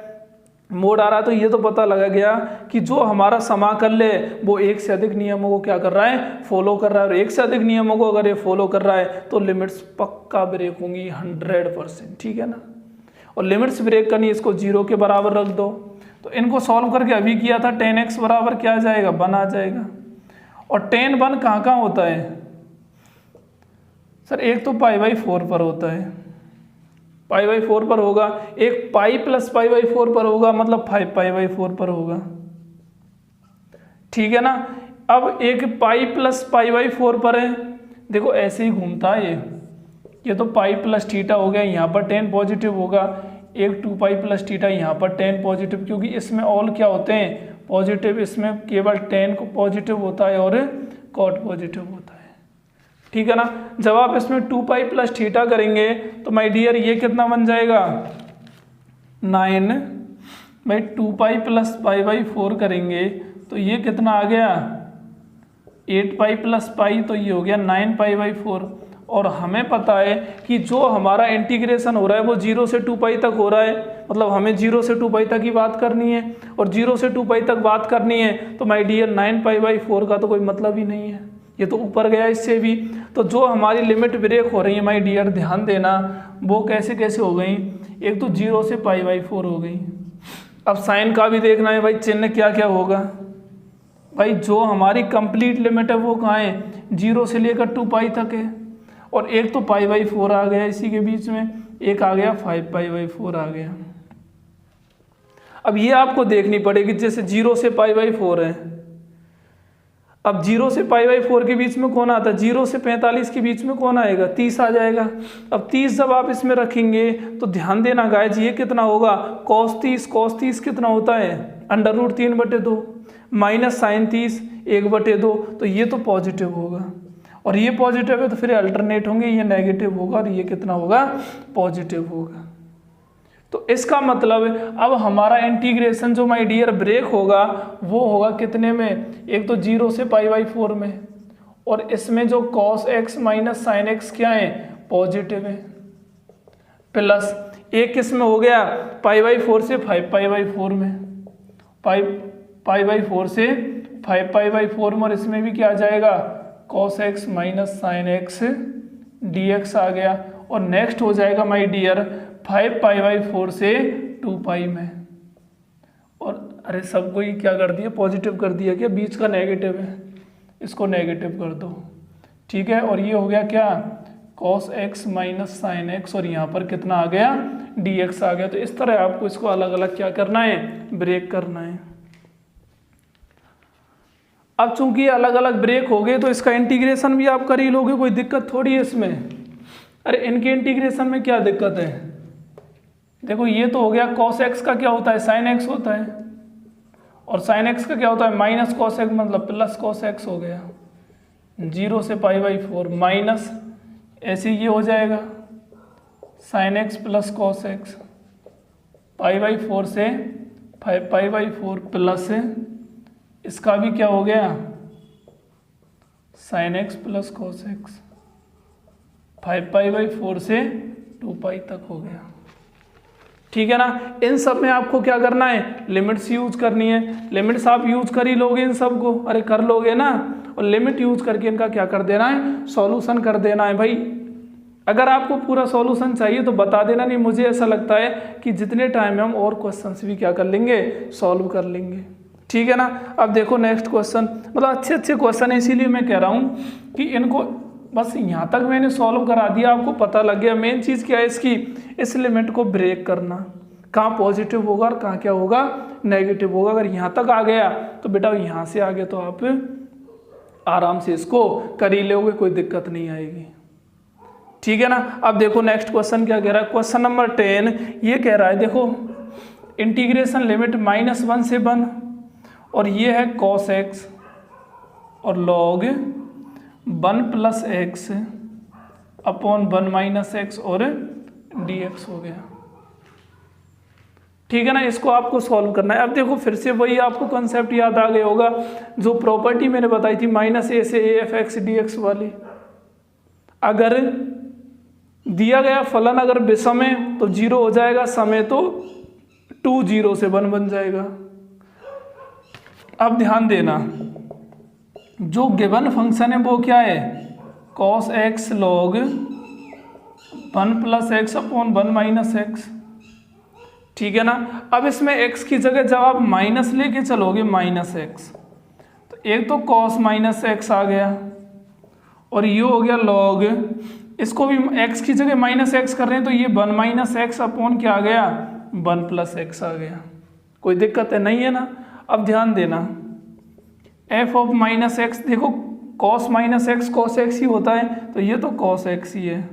मोड आ रहा है, तो ये तो पता लगा गया कि जो हमारा समाकल है वो एक से अधिक नियमों को क्या कर रहा है, फॉलो कर रहा है। और एक से अधिक नियमों को अगर ये फॉलो कर रहा है तो लिमिट्स पक्का ब्रेक होंगी 100%, ठीक है ना। और लिमिट्स ब्रेक करनी, इसको 0 के बराबर रख दो। तो इनको सॉल्व करके अभी किया था, 10x बराबर क्या आ जाएगा, 1 आ जाएगा। और 10 1 कहाँ कहाँ होता है सर, एक तो π/4 पर होता है, π/4 पर होगा, एक पाई प्लस π/4 पर होगा, मतलब 5π/4 पर होगा, ठीक है ना। अब एक पाई प्लस π/4 पर है, देखो ऐसे ही घूमता है ये तो पाई प्लस थीटा हो गया, यहाँ पर 10 पॉजिटिव होगा, एक 2π प्लस थीटा, यहाँ पर 10 पॉजिटिव, क्योंकि इसमें ऑल क्या होते हैं, पॉजिटिव, इसमें केवल 10 को पॉजिटिव होता है और कॉट पॉजिटिव होता है, ठीक है ना। जब आप इसमें 2π प्लस थीटा करेंगे तो माय डियर ये कितना बन जाएगा, 9 भाई 2π प्लस π/4 करेंगे तो ये कितना आ गया, 8π प्लस पाई, तो ये हो गया 9π/4। और हमें पता है कि जो हमारा इंटीग्रेशन हो रहा है वो 0 से 2π तक हो रहा है, मतलब हमें 0 से 2π तक ही बात करनी है। और 0 से 2π तक बात करनी है तो माय डियर 9π/4 का तो कोई मतलब ही नहीं है, ये तो ऊपर गया इससे भी। तो जो हमारी लिमिट ब्रेक हो रही है माय डियर, ध्यान देना, वो कैसे कैसे हो गई, एक तो 0 से π/4 हो गई। अब साइन का भी देखना है भाई, चिन्ह क्या क्या होगा। भाई जो हमारी कंप्लीट लिमिट है वो कहाँ है, 0 से लेकर 2π तक है, और एक तो π/4 आ गया इसी के बीच में, एक आ गया 5π/4 आ गया। अब ये आपको देखनी पड़ेगी, जैसे 0 से π/4 है, अब 0 से π/4 के बीच में कौन आता है, 0 से 45 के बीच में कौन आएगा, 30 आ जाएगा। अब 30 जब आप इसमें रखेंगे तो ध्यान देना गाइज, ये कितना होगा, cos 30 कितना होता है, √3/2 माइनस साइन 30 1/2, तो ये तो पॉजिटिव होगा। और ये पॉजिटिव है तो फिर अल्टरनेट होंगे, ये नेगेटिव होगा और ये कितना होगा, पॉजिटिव होगा। तो इसका मतलब अब हमारा इंटीग्रेशन जो माय डियर ब्रेक होगा वो होगा कितने में, एक तो 0 से π/4 में, और इसमें जो cos x minus sine x क्या है, पॉजिटिव है, प्लस एक किस में हो गया, π/4 से 5π/4 में, π/4 से 5π/4 में, और इसमें भी क्या आ जाएगा, cos x minus sine x dx आ गया। और नेक्स्ट हो जाएगा माय डियर 5π/4 से 2π में, और अरे सबको ही क्या कर दिया, पॉजिटिव कर दिया, क्या बीच का नेगेटिव है, इसको नेगेटिव कर दो, ठीक है। और ये हो गया क्या, cos x minus sine x, और यहाँ पर कितना आ गया, dx आ गया। तो इस तरह आपको इसको अलग अलग क्या करना है, ब्रेक करना है। अब चूंकि अलग अलग ब्रेक हो गए तो इसका इंटीग्रेशन भी आप कर ही लोगे, कोई दिक्कत थोड़ी है इसमें। अरे इनके इंटीग्रेशन में क्या दिक्कत है, देखो ये तो हो गया, cos x का क्या होता है, sin x होता है, और sin x का क्या होता है, माइनस cos x, मतलब प्लस cos x हो गया। 0 से π/4 माइनस, ऐसे ये हो जाएगा sin x plus cos x, π/4 से 5π/4 प्लस इसका भी क्या हो गया, sin x plus cos x, 5π/4 से 2π तक हो गया। ठीक है ना। इन सब में आपको क्या करना है, लिमिट्स यूज करनी है। लिमिट्स आप यूज कर ही लोगे इन सब को, अरे कर लोगे ना। और लिमिट यूज करके इनका क्या कर देना है, सॉल्यूशन कर देना है भाई। अगर आपको पूरा सॉल्यूशन चाहिए तो बता देना, नहीं मुझे ऐसा लगता है कि जितने टाइम में हम और क्वेश्चंस भी क्या कर लेंगे, सॉल्व कर लेंगे। ठीक है ना। अब देखो नेक्स्ट क्वेश्चन, मतलब अच्छे अच्छे क्वेश्चन है, इसीलिए मैं कह रहा हूँ कि इनको बस यहाँ तक मैंने सॉल्व करा दिया, आपको पता लग गया। मेन चीज़ क्या है इसकी, इस लिमिट को ब्रेक करना, कहाँ पॉजिटिव होगा और कहाँ क्या होगा, नेगेटिव होगा। अगर यहाँ तक आ गया तो बेटा यहाँ से आगे तो आप आराम से इसको कर ही लोगे, कोई दिक्कत नहीं आएगी। ठीक है ना। अब देखो नेक्स्ट क्वेश्चन क्या कह रहा है, क्वेश्चन नंबर 10 ये कह रहा है, देखो इंटीग्रेशन लिमिट -1 से 1 और ये है cos x और log 1 + x अपॉन 1 - x और dx हो गया। ठीक है ना। इसको आपको सॉल्व करना है। अब देखो फिर से वही आपको कॉन्सेप्ट याद आ गया होगा जो प्रॉपर्टी मैंने बताई थी -a से a f(x) dx वाली। अगर दिया गया फलन अगर विषम है तो 0 हो जाएगा, सम है तो 2 0 से 1 बन जाएगा। अब ध्यान देना, जो गिवन फंक्शन है वो क्या है, cos x log 1 + x upon 1 - x। ठीक है ना। अब इसमें x की जगह जब आप माइनस लेके चलोगे -x, तो एक तो cos -x आ गया और ये हो गया log, इसको भी x की जगह -x कर रहे हैं तो ये 1 - x अपॉन क्या आ गया, 1 + x आ गया। कोई दिक्कत है नहीं है ना। अब ध्यान देना, f ऑफ -x, देखो cos -x cos x ही होता है, तो ये तो cos x ही है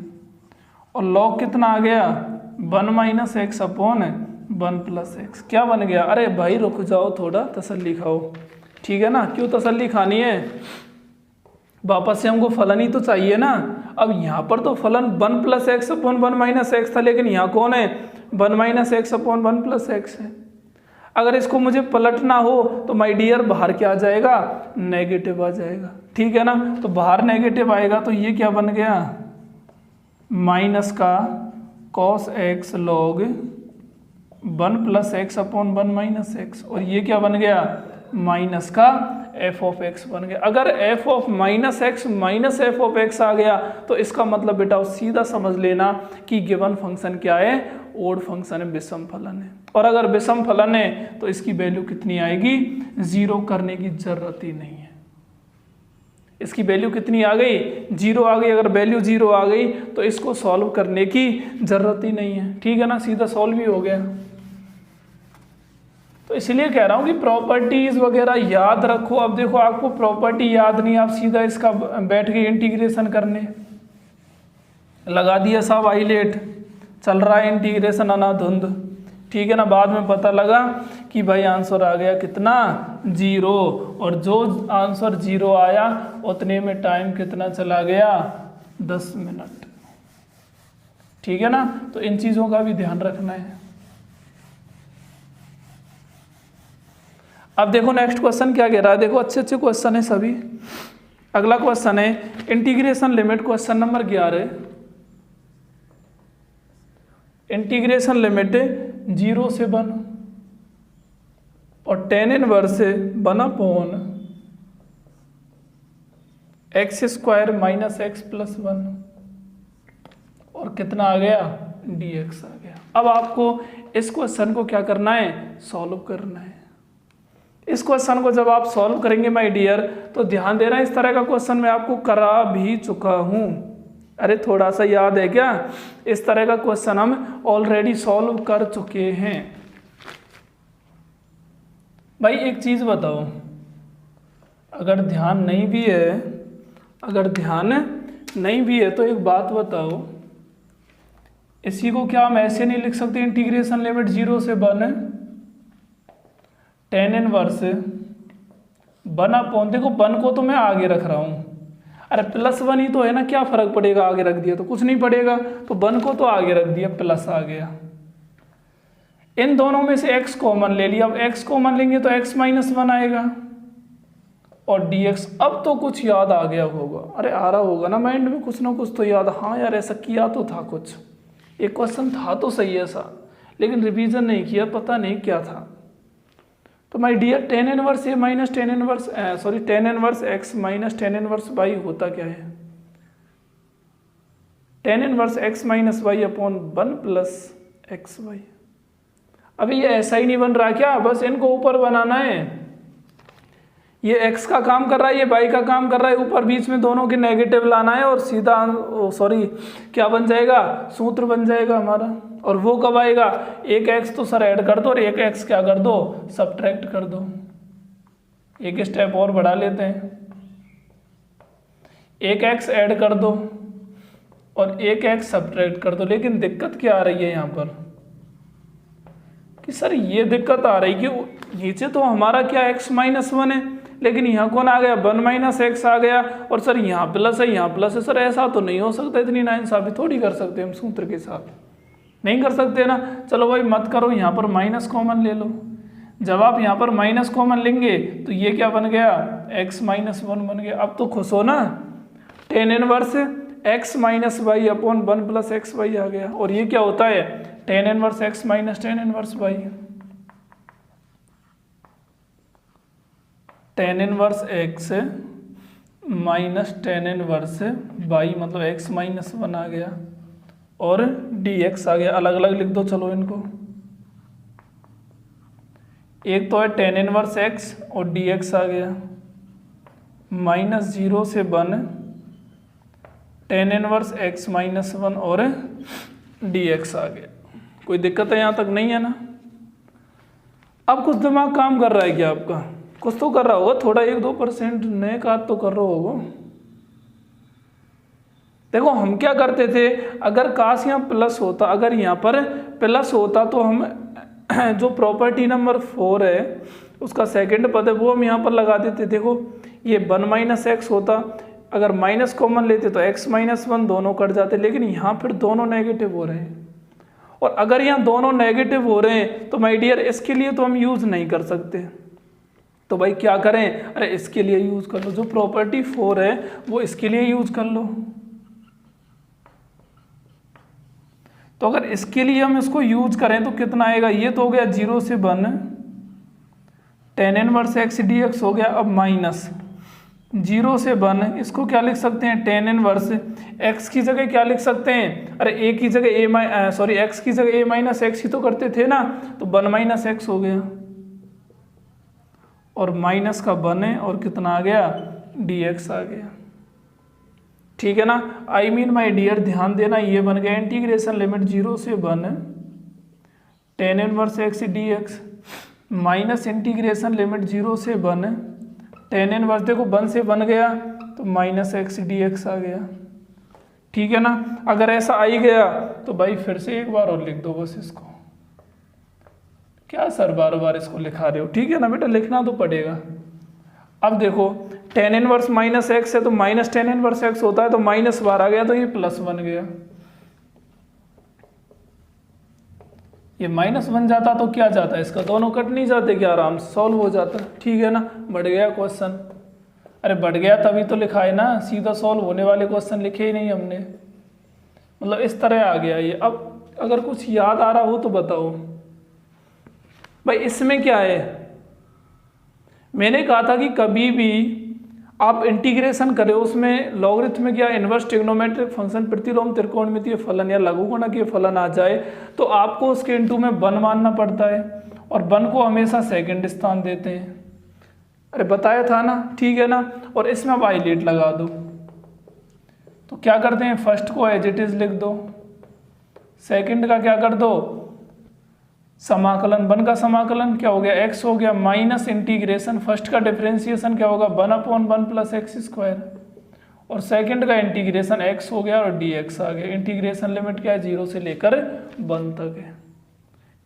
और log कितना आ गया, 1 - x अपॉन 1 + x। क्या बन गया, अरे भाई रुक जाओ थोड़ा, तसल्ली खाओ। ठीक है ना। क्यों तसल्ली खानी है, वापस से हमको फलन ही तो चाहिए ना। अब यहाँ पर तो फलन 1 + x अपॉन 1 - x था, लेकिन यहाँ कौन है, 1 - x अपॉन 1 + x है। अगर इसको मुझे पलटना हो तो माय डियर बाहर क्या आ जाएगा, नेगेटिव आ जाएगा। ठीक है ना। तो बाहर नेगेटिव आएगा तो ये क्या बन गया, माइनस का cos x log 1 + x upon 1 - x और ये क्या बन गया, माइनस का f ऑफ x बन गया। अगर f of -x minus f of x आ गया तो इसका मतलब बेटा सीधा समझ लेना कि गिवन फंक्शन क्या है, ओड फंक्शन है, विषम फलन है। और अगर विषम फलन है तो इसकी वैल्यू कितनी आएगी, 0 करने की जरूरत ही नहीं है। इसकी वैल्यू कितनी आ गई, 0 आ गई। अगर वैल्यू 0 आ गई तो इसको सॉल्व करने की जरूरत ही नहीं है। ठीक है ना, सीधा सॉल्व ही हो गया। तो इसलिए कह रहा हूँ कि प्रॉपर्टीज वगैरह याद रखो। अब देखो आपको प्रॉपर्टी याद नहीं, आप सीधा इसका बैठ के इंटीग्रेशन करने लगा दिया, सब हाईलाइट चल रहा है इंटीग्रेशन अनाधुंध। ठीक है ना। बाद में पता लगा कि भाई आंसर आ गया कितना, 0, और जो आंसर 0 आया उतने में टाइम कितना चला गया, 10 मिनट। ठीक है ना। तो इन चीज़ों का भी ध्यान रखना है। अब देखो नेक्स्ट क्वेश्चन क्या कह रहा है, देखो अच्छे अच्छे क्वेश्चन है सभी। अगला क्वेश्चन है integration limit, question number 11, integration limit 0 से 1 और tan inverse 1 upon x² - x + 1 और कितना आ गया, dx आ गया। अब आपको इस क्वेश्चन को क्या करना है, सॉल्व करना है। इस क्वेश्चन को जब आप सॉल्व करेंगे माय डियर, तो ध्यान देना इस तरह का क्वेश्चन मैं आपको करा भी चुका हूं। अरे थोड़ा सा याद है क्या, इस तरह का क्वेश्चन हम ऑलरेडी सॉल्व कर चुके हैं। भाई एक चीज बताओ, अगर ध्यान नहीं भी है तो एक बात बताओ, इसी को क्या हम ऐसे नहीं लिख सकते, इंटीग्रेशन लिमिट 0 से 1 tan इनवर्स 1 अपॉन, देखो 1 को तो मैं आगे रख रहा हूं, अरे +1 ही तो है ना, क्या फर्क पड़ेगा, आगे रख दिया तो कुछ नहीं पड़ेगा, तो 1 को तो आगे रख दिया, प्लस आ गया। इन दोनों में से x कॉमन ले लिया, अब x कॉमन लेंगे तो x - 1 आएगा और dx। अब तो कुछ याद आ गया होगा, अरे आ रहा होगा ना माइंड में कुछ ना कुछ तो याद, हाँ यार ऐसा किया तो था, कुछ एक क्वेश्चन था तो सही ऐसा, लेकिन रिवीजन नहीं किया, पता नहीं क्या था। तो my dear tan inverse A minus tan inverse tan inverse x minus tan inverse y होता क्या है? tan inverse x minus y upon 1 plus x Y. अभी ये ऐसा ही नहीं बन रहा क्या? बस इनको ऊपर बनाना है। ये x का काम कर रहा है, ये y का काम कर रहा है, ऊपर बीच में दोनों के नेगेटिव लाना है और सीधा क्या बन जाएगा? सूत्र बन जाएगा हमारा। और वो कब आएगा? एक x तो सर ऐड कर दो और एक x क्या कर दो? सब्ट्रैक्ट कर दो। एक स्टेप और बढ़ा लेते हैं, एक x ऐड कर दो और एक x सब्ट्रैक्ट कर दो। लेकिन दिक्कत क्या आ रही है यहाँ पर कि सर ये दिक्कत आ रही कि नीचे तो हमारा क्या x माइनस 1 है, लेकिन यहाँ कौन आ गया? 1 माइनस एक्स आ गया। और सर यहाँ प्लस है, यहाँ प्लस है। सर ऐसा तो नहीं हो सकता, इतनी नाइंसाफी थोड़ी कर सकते हम सूत्र के साथ, नहीं कर सकते ना। चलो भाई मत करो, यहाँ पर माइनस कॉमन ले लो। जब आप यहाँ पर माइनस कॉमन लेंगे तो ये क्या बन गया? x माइनस 1 बन गया। अब तो खुश हो ना, tan inverse x minus y upon 1 plus x y आ गया। और ये क्या होता है? tan inverse x minus tan inverse y. tan inverse x minus tan inverse y मतलब x माइनस 1 आ गया और dx आ गया। अलग अलग लिख दो चलो इनको। एक तो है tan इनवर्स x और dx आ गया, माइनस 0 से 1 tan इनवर्स x माइनस 1 और dx आ गया। कोई दिक्कत है यहाँ तक? नहीं है ना। अब कुछ दिमाग काम कर रहा है क्या आपका? कुछ तो कर रहा होगा, थोड़ा 1-2% नए का तो कर रहा होगा। देखो हम क्या करते थे, अगर काश यहाँ प्लस होता, अगर यहाँ पर प्लस होता तो हम जो प्रॉपर्टी नंबर 4 है उसका सेकंड पद है वो हम यहाँ पर लगा देते। देखो ये 1 माइनस एक्स होता, अगर माइनस कॉमन लेते तो x माइनस 1 दोनों कट जाते, लेकिन यहाँ फिर दोनों नेगेटिव हो रहे हैं। और अगर यहाँ दोनों नेगेटिव हो रहे हैं तो माय डियर इसके लिए तो हम यूज़ नहीं कर सकते। तो भाई क्या करें? अरे इसके लिए यूज़ कर लो, जो प्रॉपर्टी 4 है वो इसके लिए यूज़ कर लो। तो अगर इसके लिए हम इसको यूज करें तो कितना आएगा? ये तो हो गया 0 से 1 tan इनवर्स x dx हो गया। अब माइनस 0 से 1, इसको क्या लिख सकते हैं? tan इनवर्स x की जगह क्या लिख सकते हैं? अरे a की जगह x की जगह a माइनस एक्स ही तो करते थे ना, तो 1 माइनस एक्स हो गया और माइनस का 1 है और कितना आ गया? dx आ गया। ठीक है ना। आई मीन माय डियर ध्यान देना, ये बन गया इंटीग्रेशन लिमिट 0 से 1 tan inverse x dx minus integration limit 0 से 1 tan इनवर्स, देखो 1 से 1 गया तो माइनस x dx आ गया। ठीक है ना। अगर ऐसा आ ही गया तो भाई फिर से एक बार और लिख दो बस इसको। क्या सर बार बार इसको लिखा रहे हो? ठीक है ना बेटा, लिखना तो पड़ेगा। अब देखो tan इनवर्स माइनस एक्स है तो माइनस tan इनवर्स एक्स होता है, तो माइनस बार आ गया तो ये प्लस बन गया। ये माइनस बन जाता तो क्या जाता है इसका? दोनों कट नहीं जाते क्या? आराम से सॉल्व हो जाता। ठीक है ना। बढ़ गया क्वेश्चन? अरे बढ़ गया तभी तो लिखा है ना, सीधा सॉल्व होने वाले क्वेश्चन लिखे ही नहीं हमने। मतलब इस तरह आ गया ये। अब अगर कुछ याद आ रहा हो तो बताओ भाई। इसमें क्या है, मैंने कहा था कि कभी भी आप इंटीग्रेशन करें उसमें लॉगरिथमिक या इनवर्स ट्रिग्नोमेट्रिक फंक्शन, प्रतिलोम त्रिकोणमितीय फलन या लघुगुणकीय फलन आ जाए तो आपको उसके इनटू में 1 मानना पड़ता है और 1 को हमेशा सेकंड स्थान देते हैं। अरे बताया था ना। ठीक है ना। और इसमें आप हाईलाइट लगा दो। तो क्या करते हैं, फर्स्ट को एज इट इज लिख दो, सेकंड का क्या कर दो? समाकलन। 1 का समाकलन क्या हो गया? x हो गया माइनस इंटीग्रेशन, फर्स्ट का डिफरेंशिएशन क्या होगा? 1/1 प्लस एक्स स्क्वायर और सेकंड का इंटीग्रेशन x हो गया और dx आ गया। इंटीग्रेशन लिमिट क्या है? 0 से लेकर 1 तक है।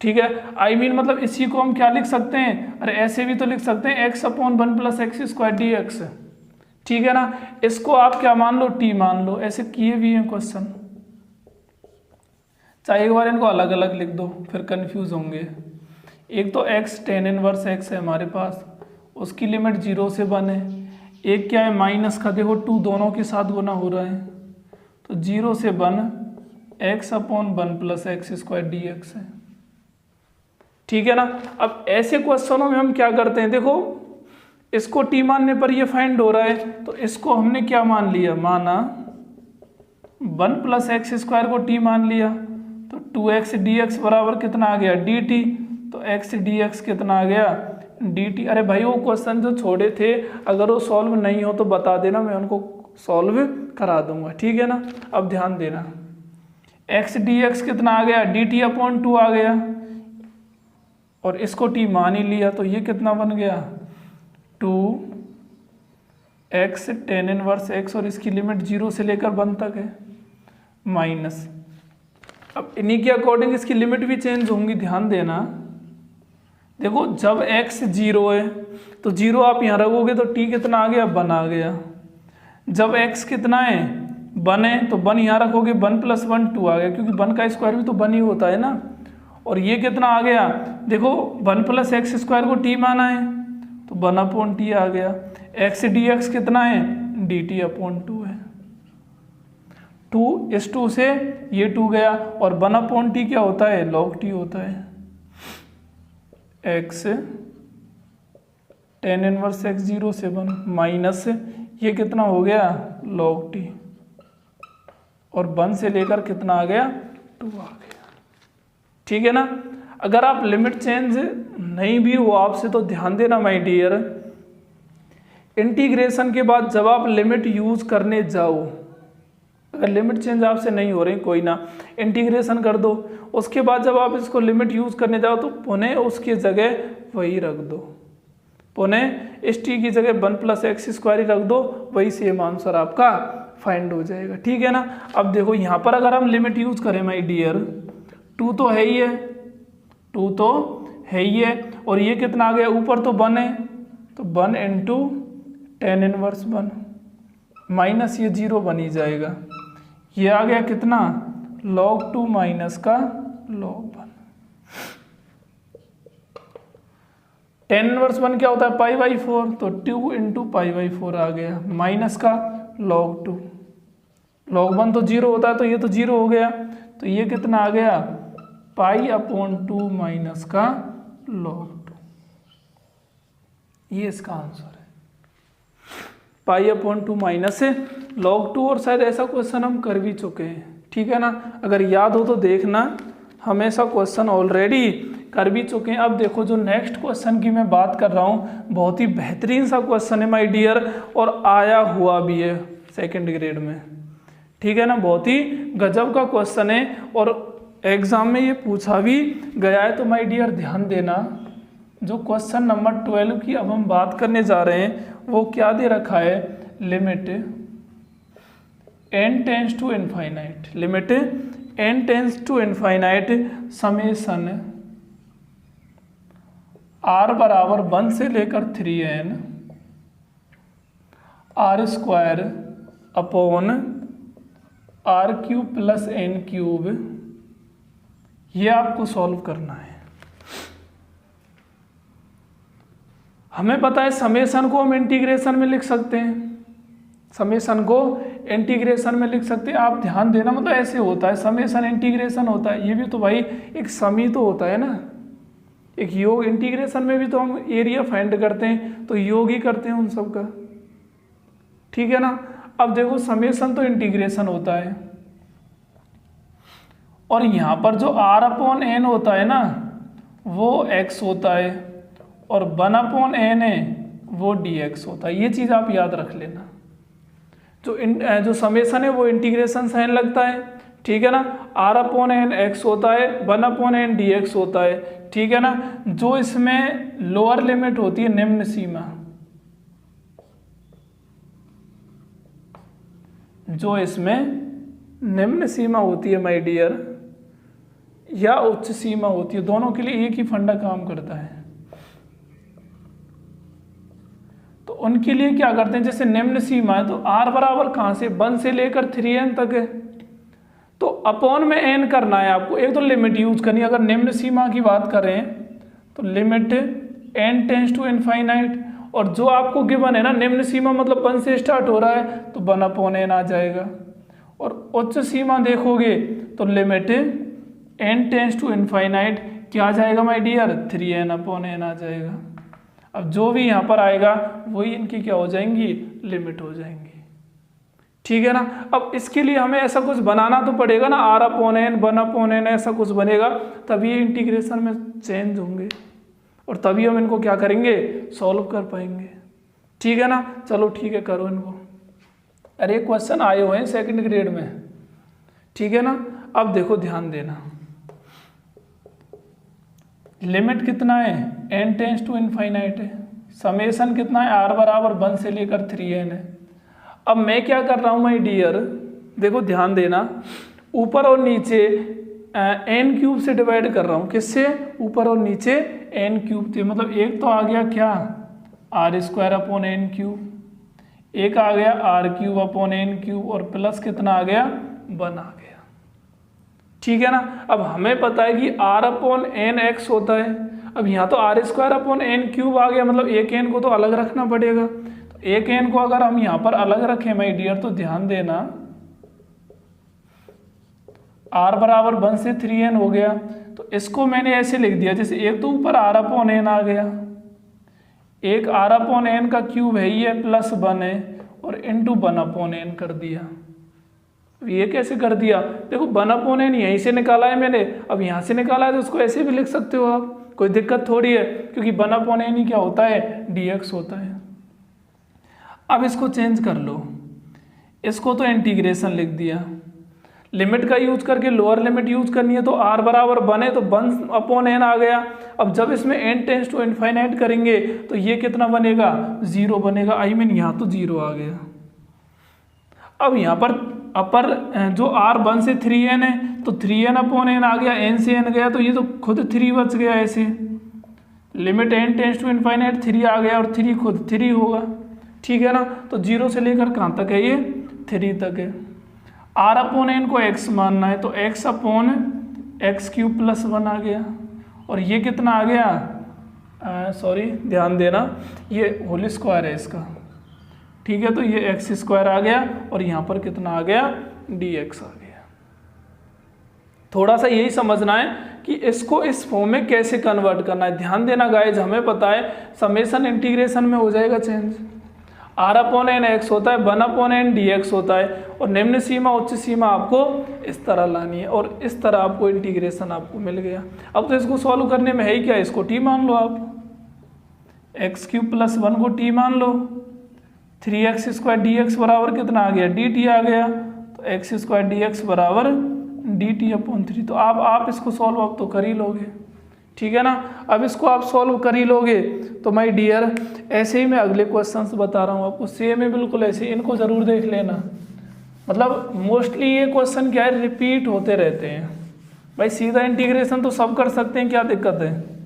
ठीक है। आई मीन मतलब इसी को हम क्या लिख सकते हैं? अरे ऐसे भी तो लिख सकते हैं x/1 plus x square dx। ठीक है ना। इसको आप क्या मान लो? t मान लो। ऐसे किए भी हैं क्वेश्चन, चाहे एक बार इनको अलग अलग लिख दो फिर कंफ्यूज होंगे। एक तो x tan इनवर्स x है हमारे पास, उसकी लिमिट 0 से 1 है। एक क्या है? माइनस का, देखो 2 दोनों के साथ गुना हो रहा है तो 0 से 1 x/1 plus x square dx है। ठीक है ना। अब ऐसे क्वेश्चनों में हम क्या करते हैं, देखो इसको टी मानने पर ये फाइंड हो रहा है, तो इसको हमने क्या मान लिया, माना 1 + x² को टी मान लिया, तो 2x dx बराबर कितना आ गया dt, तो x dx कितना आ गया dt। अरे भाई वो क्वेश्चन जो छोड़े थे अगर वो सॉल्व नहीं हो तो बता देना, मैं उनको सॉल्व करा दूंगा, ठीक है ना। अब ध्यान देना, x dx कितना आ गया dt/2 आ गया, और इसको t मान ही लिया, तो ये कितना बन गया 2x tan 1x, और इसकी लिमिट 0 से लेकर 1 तक है, माइनस। अब इन्हीं के अकॉर्डिंग इसकी लिमिट भी चेंज होंगी, ध्यान देना। देखो जब x 0 है तो 0 आप यहाँ रखोगे तो t कितना आ गया 1 आ गया। जब x कितना है 1 है तो 1 यहाँ रखोगे, 1 + 1 2 आ गया, क्योंकि 1 का स्क्वायर भी तो 1 ही होता है ना। और ये कितना आ गया, देखो 1 + x² को t माना है तो 1/t आ गया। x dx कितना है dt/2 है, 2 इस 2 से ये 2 गया, और 1/t क्या होता है log t होता है। x tan 1x 0 से 1 माइनस ये कितना हो गया log t, और 1 से लेकर कितना आ गया 2 आ गया, ठीक है ना। अगर आप लिमिट चेंज नहीं भी हो आपसे तो ध्यान देना माय डियर, इंटीग्रेशन के बाद जब आप लिमिट यूज करने जाओ, अगर लिमिट चेंज आपसे नहीं हो रही कोई ना, इंटीग्रेशन कर दो, उसके बाद जब आप इसको लिमिट यूज करने जाओ तो पुनः उसकी जगह वही रख दो, पुनः इस टी की जगह 1 + x² ही रख दो, वही सेम आंसर आपका फाइंड हो जाएगा, ठीक है ना। अब देखो यहाँ पर अगर हम लिमिट यूज करें माय डियर, 2 तो है ही है, 2 तो है ही है, और ये कितना आ गया ऊपर तो 1 है, तो 1 × tan 1 माइनस ये 0 बन ही जाएगा, ये आ गया कितना log 2 माइनस का log 1। tan 1 क्या होता है π/4, तो 2 × π/4 आ गया, माइनस का log 2, log 1 तो 0 होता है तो ये तो 0 हो गया, तो ये कितना आ गया π/2 माइनस का log 2, ये इसका आंसर है π/2 माइनस log 2। और शायद ऐसा क्वेश्चन हम कर भी चुके हैं, ठीक है ना। अगर याद हो तो देखना, हम ऐसा क्वेश्चन ऑलरेडी कर भी चुके हैं। अब देखो जो नेक्स्ट क्वेश्चन की मैं बात कर रहा हूँ, बहुत ही बेहतरीन सा क्वेश्चन है माय डियर, और आया हुआ भी है 2nd ग्रेड में, ठीक है ना। बहुत ही गजब का क्वेश्चन है और एग्जाम में ये पूछा भी गया है, तो माय डियर ध्यान देना। जो क्वेश्चन नंबर 12 की अब हम बात करने जा रहे हैं वो क्या दे रखा है, limit n tends to infinite, limit n tends to infinite summation r बराबर 1 से लेकर 3n r² upon r³ + n³, ये आपको सॉल्व करना है। हमें पता है समेशन को हम इंटीग्रेशन में लिख सकते हैं, समेशन को इंटीग्रेशन में लिख सकते हैं। आप ध्यान देना, मतलब ऐसे होता है, समेशन इंटीग्रेशन होता है, ये भी तो भाई एक समी तो होता है ना, एक योग। इंटीग्रेशन में भी तो हम एरिया फाइंड करते हैं, तो योग ही करते हैं उन सब का, ठीक है ना। अब देखो समेशन तो इंटीग्रेशन होता है, और यहाँ पर जो r/n होता है ना वो x होता है, और 1/n है वो dx होता है। ये चीज़ आप याद रख लेना। जो समेशन है वो इंटीग्रेशन साइन लगता है, ठीक है ना। r/n x होता है, 1/n dx होता है, ठीक है ना। जो इसमें लोअर लिमिट होती है, निम्न सीमा, जो इसमें निम्न सीमा होती है माय डियर, या उच्च सीमा होती है, दोनों के लिए एक ही फंडा काम करता है। तो उनके लिए क्या करते हैं, जैसे निम्न सीमा है तो r बराबर कहाँ से 1 से लेकर 3n तक है, तो अपॉन में n करना है आपको। एक तो लिमिट यूज करनी है, अगर निम्न सीमा की बात करें तो limit n tends to infinite, और जो आपको गिवन है ना निम्न सीमा मतलब 1 से स्टार्ट हो रहा है तो 1/n आ जाएगा, और उच्च सीमा देखोगे तो limit n tends to infinite क्या आ जाएगा माय डियर, 3n/n आ जाएगा। अब जो भी यहाँ पर आएगा वही इनकी क्या हो जाएंगी, लिमिट हो जाएंगी। ठीक है ना। अब इसके लिए हमें ऐसा कुछ बनाना तो पड़ेगा ना, r/n 1/n ऐसा कुछ बनेगा, तभी ये इंटीग्रेशन में चेंज होंगे और तभी हम इनको क्या करेंगे, सॉल्व कर पाएंगे। ठीक है ना। चलो ठीक है, करो इनको। अरे क्वेश्चन आए हुए हैं सेकंड ग्रेड में, ठीक है ना। अब देखो ध्यान देना, लिमिट कितना है, n टेंस टू इनफाइनाइट है, समेशन कितना है, r बराबर 1 से लेकर 3n है। अब मैं क्या कर रहा हूं माय डियर, देखो ध्यान देना, ऊपर और नीचे n³ से डिवाइड कर रहा हूं, किससे, ऊपर और नीचे n³ थे, मतलब एक तो आ गया क्या, r² एक आ गया r³ और प्लस कितना आ गया, 1 आ गया। ठीक है ना। अब हमें पता है कि r/nx होता है, अब यहाँ तो r² आ गया, मतलब एक n को तो अलग रखना पड़ेगा। तो एक n को अगर हम यहाँ पर अलग रखें माय डियर, तो ध्यान देना r बराबर 1 से 3n हो गया, तो इसको मैंने ऐसे लिख दिया, जैसे एक तो ऊपर r/n आ गया, एक r/n का क्यूब है ही है, प्लस 1 है, और इंटू 1/n कर दिया। ये कैसे कर दिया, देखो 1/n यहीं से निकाला है मैंने, अब यहाँ से निकाला है तो उसको ऐसे भी लिख सकते हो आप, कोई दिक्कत थोड़ी है, क्योंकि 1/n ही क्या होता है, dx होता है। अब इसको चेंज कर लो, इसको तो इंटीग्रेशन लिख दिया, लिमिट का यूज करके लोअर लिमिट यूज करनी है, तो r बराबर 1 है तो 1/n आ गया। अब जब इसमें n टेंस टू इनफाइनाइट करेंगे तो ये कितना बनेगा, 0 बनेगा, आई मीन यहाँ तो 0 आ गया। अब यहाँ पर अपर जो r 1 से 3n है तो 3n/n आ गया, n से n गया तो ये तो खुद 3 बच गया, ऐसे limit n tends to infinite 3 आ गया और 3 खुद 3 होगा। ठीक है ना। तो 0 से लेकर कहाँ तक है, ये 3 तक है। r/n को x मानना है तो x/x³ प्लस 1 आ गया, और ये कितना आ गया, सॉरी ध्यान देना, ये होल स्क्वायर है इसका। ठीक है, तो ये x² आ गया और यहाँ पर कितना आ गया, dx आ गया। थोड़ा सा यही समझना है कि इसको इस फॉर्म में कैसे कन्वर्ट करना है। ध्यान देना गाइज, हमें पता है समेशन इंटीग्रेशन में हो जाएगा चेंज, r/n x होता है, 1/n dx होता है, और निम्न सीमा उच्च सीमा आपको इस तरह लानी है, और इस तरह आपको इंटीग्रेशन आपको मिल गया। अब तो इसको सॉल्व करने में है ही क्या, इसको t मान लो आप, x³ प्लस 1 को t मान लो, 3x² dx बराबर कितना आ गया, dt आ गया, तो x² dx बराबर dt/3। तो आप इसको सॉल्व आप तो कर ही लोगे। ठीक है ना। अब इसको आप सॉल्व कर ही लोगे तो माय डियर ऐसे ही मैं अगले क्वेश्चंस बता रहा हूँ आपको, सेम है बिल्कुल ऐसे, इनको जरूर देख लेना। मतलब मोस्टली ये क्वेश्चन क्या है, रिपीट होते रहते हैं भाई। सीधा इंटीग्रेशन तो सब कर सकते हैं, क्या दिक्कत है।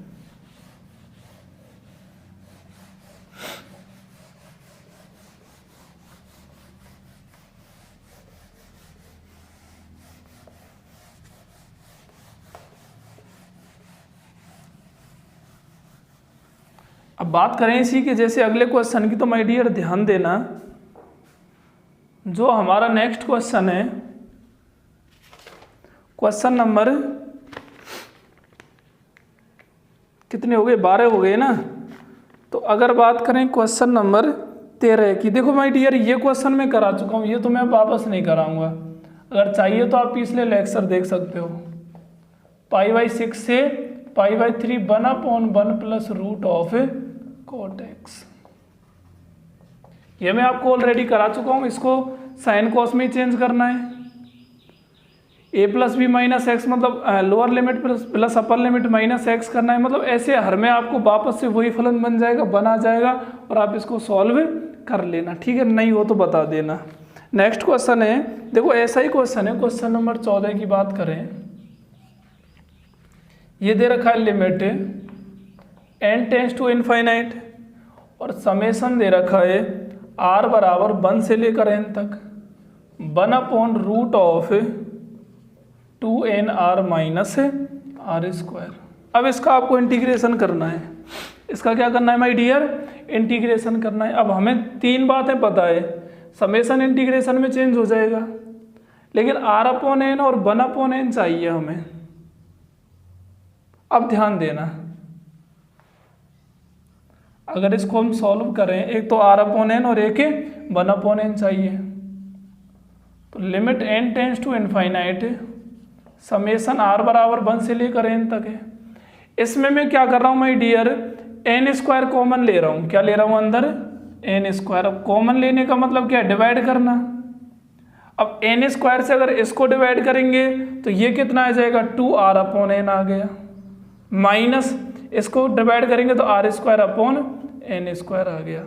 अब बात करें इसी के जैसे अगले क्वेश्चन की, तो माय डियर ध्यान देना, जो हमारा नेक्स्ट क्वेश्चन है, क्वेश्चन नंबर कितने हो गए, 12 हो गए ना। तो अगर बात करें क्वेश्चन नंबर 13 की, देखो माय डियर ये क्वेश्चन मैं करा चुका हूँ, ये तो मैं वापस नहीं कराऊंगा, अगर चाहिए तो आप पिछले लेक्चर देख सकते हो। π/6 से π/3 1/1 plus root of cot x, ये मैं आपको ऑलरेडी करा चुका हूँ। इसको साइन कॉस में ही चेंज करना है, a plus B minus x, मतलब lower limit plus upper limit minus x करना है, मतलब ऐसे हर में आपको वापस से वही फलन बन जाएगा, बना जाएगा, और आप इसको सॉल्व कर लेना। ठीक है, नहीं हो तो बता देना। नेक्स्ट क्वेश्चन है, देखो ऐसा ही क्वेश्चन है, क्वेश्चन नंबर 14 की बात करें, ये दे रखा है limit n tends to infinite, और समेशन दे रखा है r बराबर 1 से लेकर n तक, 1/√ऑफ 2nr माइनस r²। अब इसका आपको इंटीग्रेशन करना है, इसका क्या करना है माय डियर, इंटीग्रेशन करना है। अब हमें 3 बातें पता है, समेशन इंटीग्रेशन में चेंज हो जाएगा, लेकिन r/n और 1/n चाहिए हमें। अब ध्यान देना, अगर इसको हम सॉल्व करें, एक तो r/n और एक 1/n चाहिए, तो limit n tends to infinite summation r बराबर 1 से लेकर n तक है। इसमें मैं क्या कर रहा हूँ माय डियर, n² कॉमन ले रहा हूँ। क्या ले रहा हूँ अंदर, n²। अब कॉमन लेने का मतलब क्या है, डिवाइड करना। अब n² से अगर इसको डिवाइड करेंगे तो ये कितना आ जाएगा, 2r/n आ गया, माइनस इसको डिवाइड करेंगे तो r²/n² आ गया।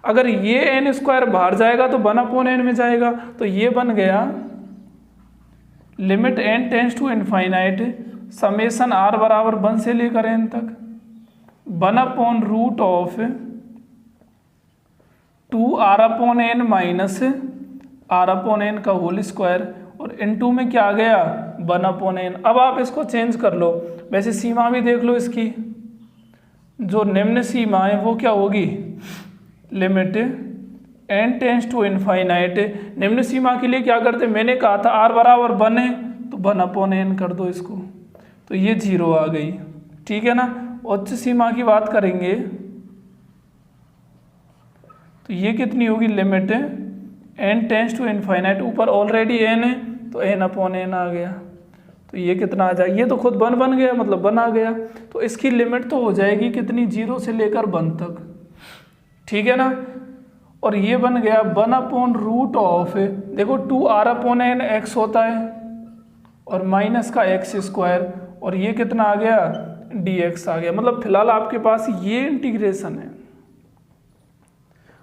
अगर ये n² बाहर जाएगा तो 1/n में जाएगा, तो ये बन गया limit n tends to infinite summation r बराबर 1 से लेकर n तक 1/√ऑफ 2r/n माइनस r/n का होल स्क्वायर, और इनटू में क्या आ गया, 1/n। अब आप इसको चेंज कर लो, वैसे सीमा भी देख लो इसकी, जो निम्न सीमा है वो क्या होगी, limit n tends to infinite. निम्न सीमा के लिए क्या करते, मैंने कहा था r बराबर 1 है तो 1/n कर दो इसको, तो ये 0 आ गई, ठीक है ना। उच्च सीमा की बात करेंगे तो ये कितनी होगी, limit n tends to infinite, ऊपर ऑलरेडी n है तो n/n आ गया, तो ये कितना आ जाए, ये तो खुद 1 बन गया, मतलब 1 आ गया, तो इसकी लिमिट तो हो जाएगी कितनी, 0 से लेकर 1 तक, ठीक है ना। और ये बन गया 1/√ऑफ, देखो 2r/n x होता है और माइनस का x², और ये कितना आ गया, dx आ गया। मतलब फिलहाल आपके पास ये इंटीग्रेशन है,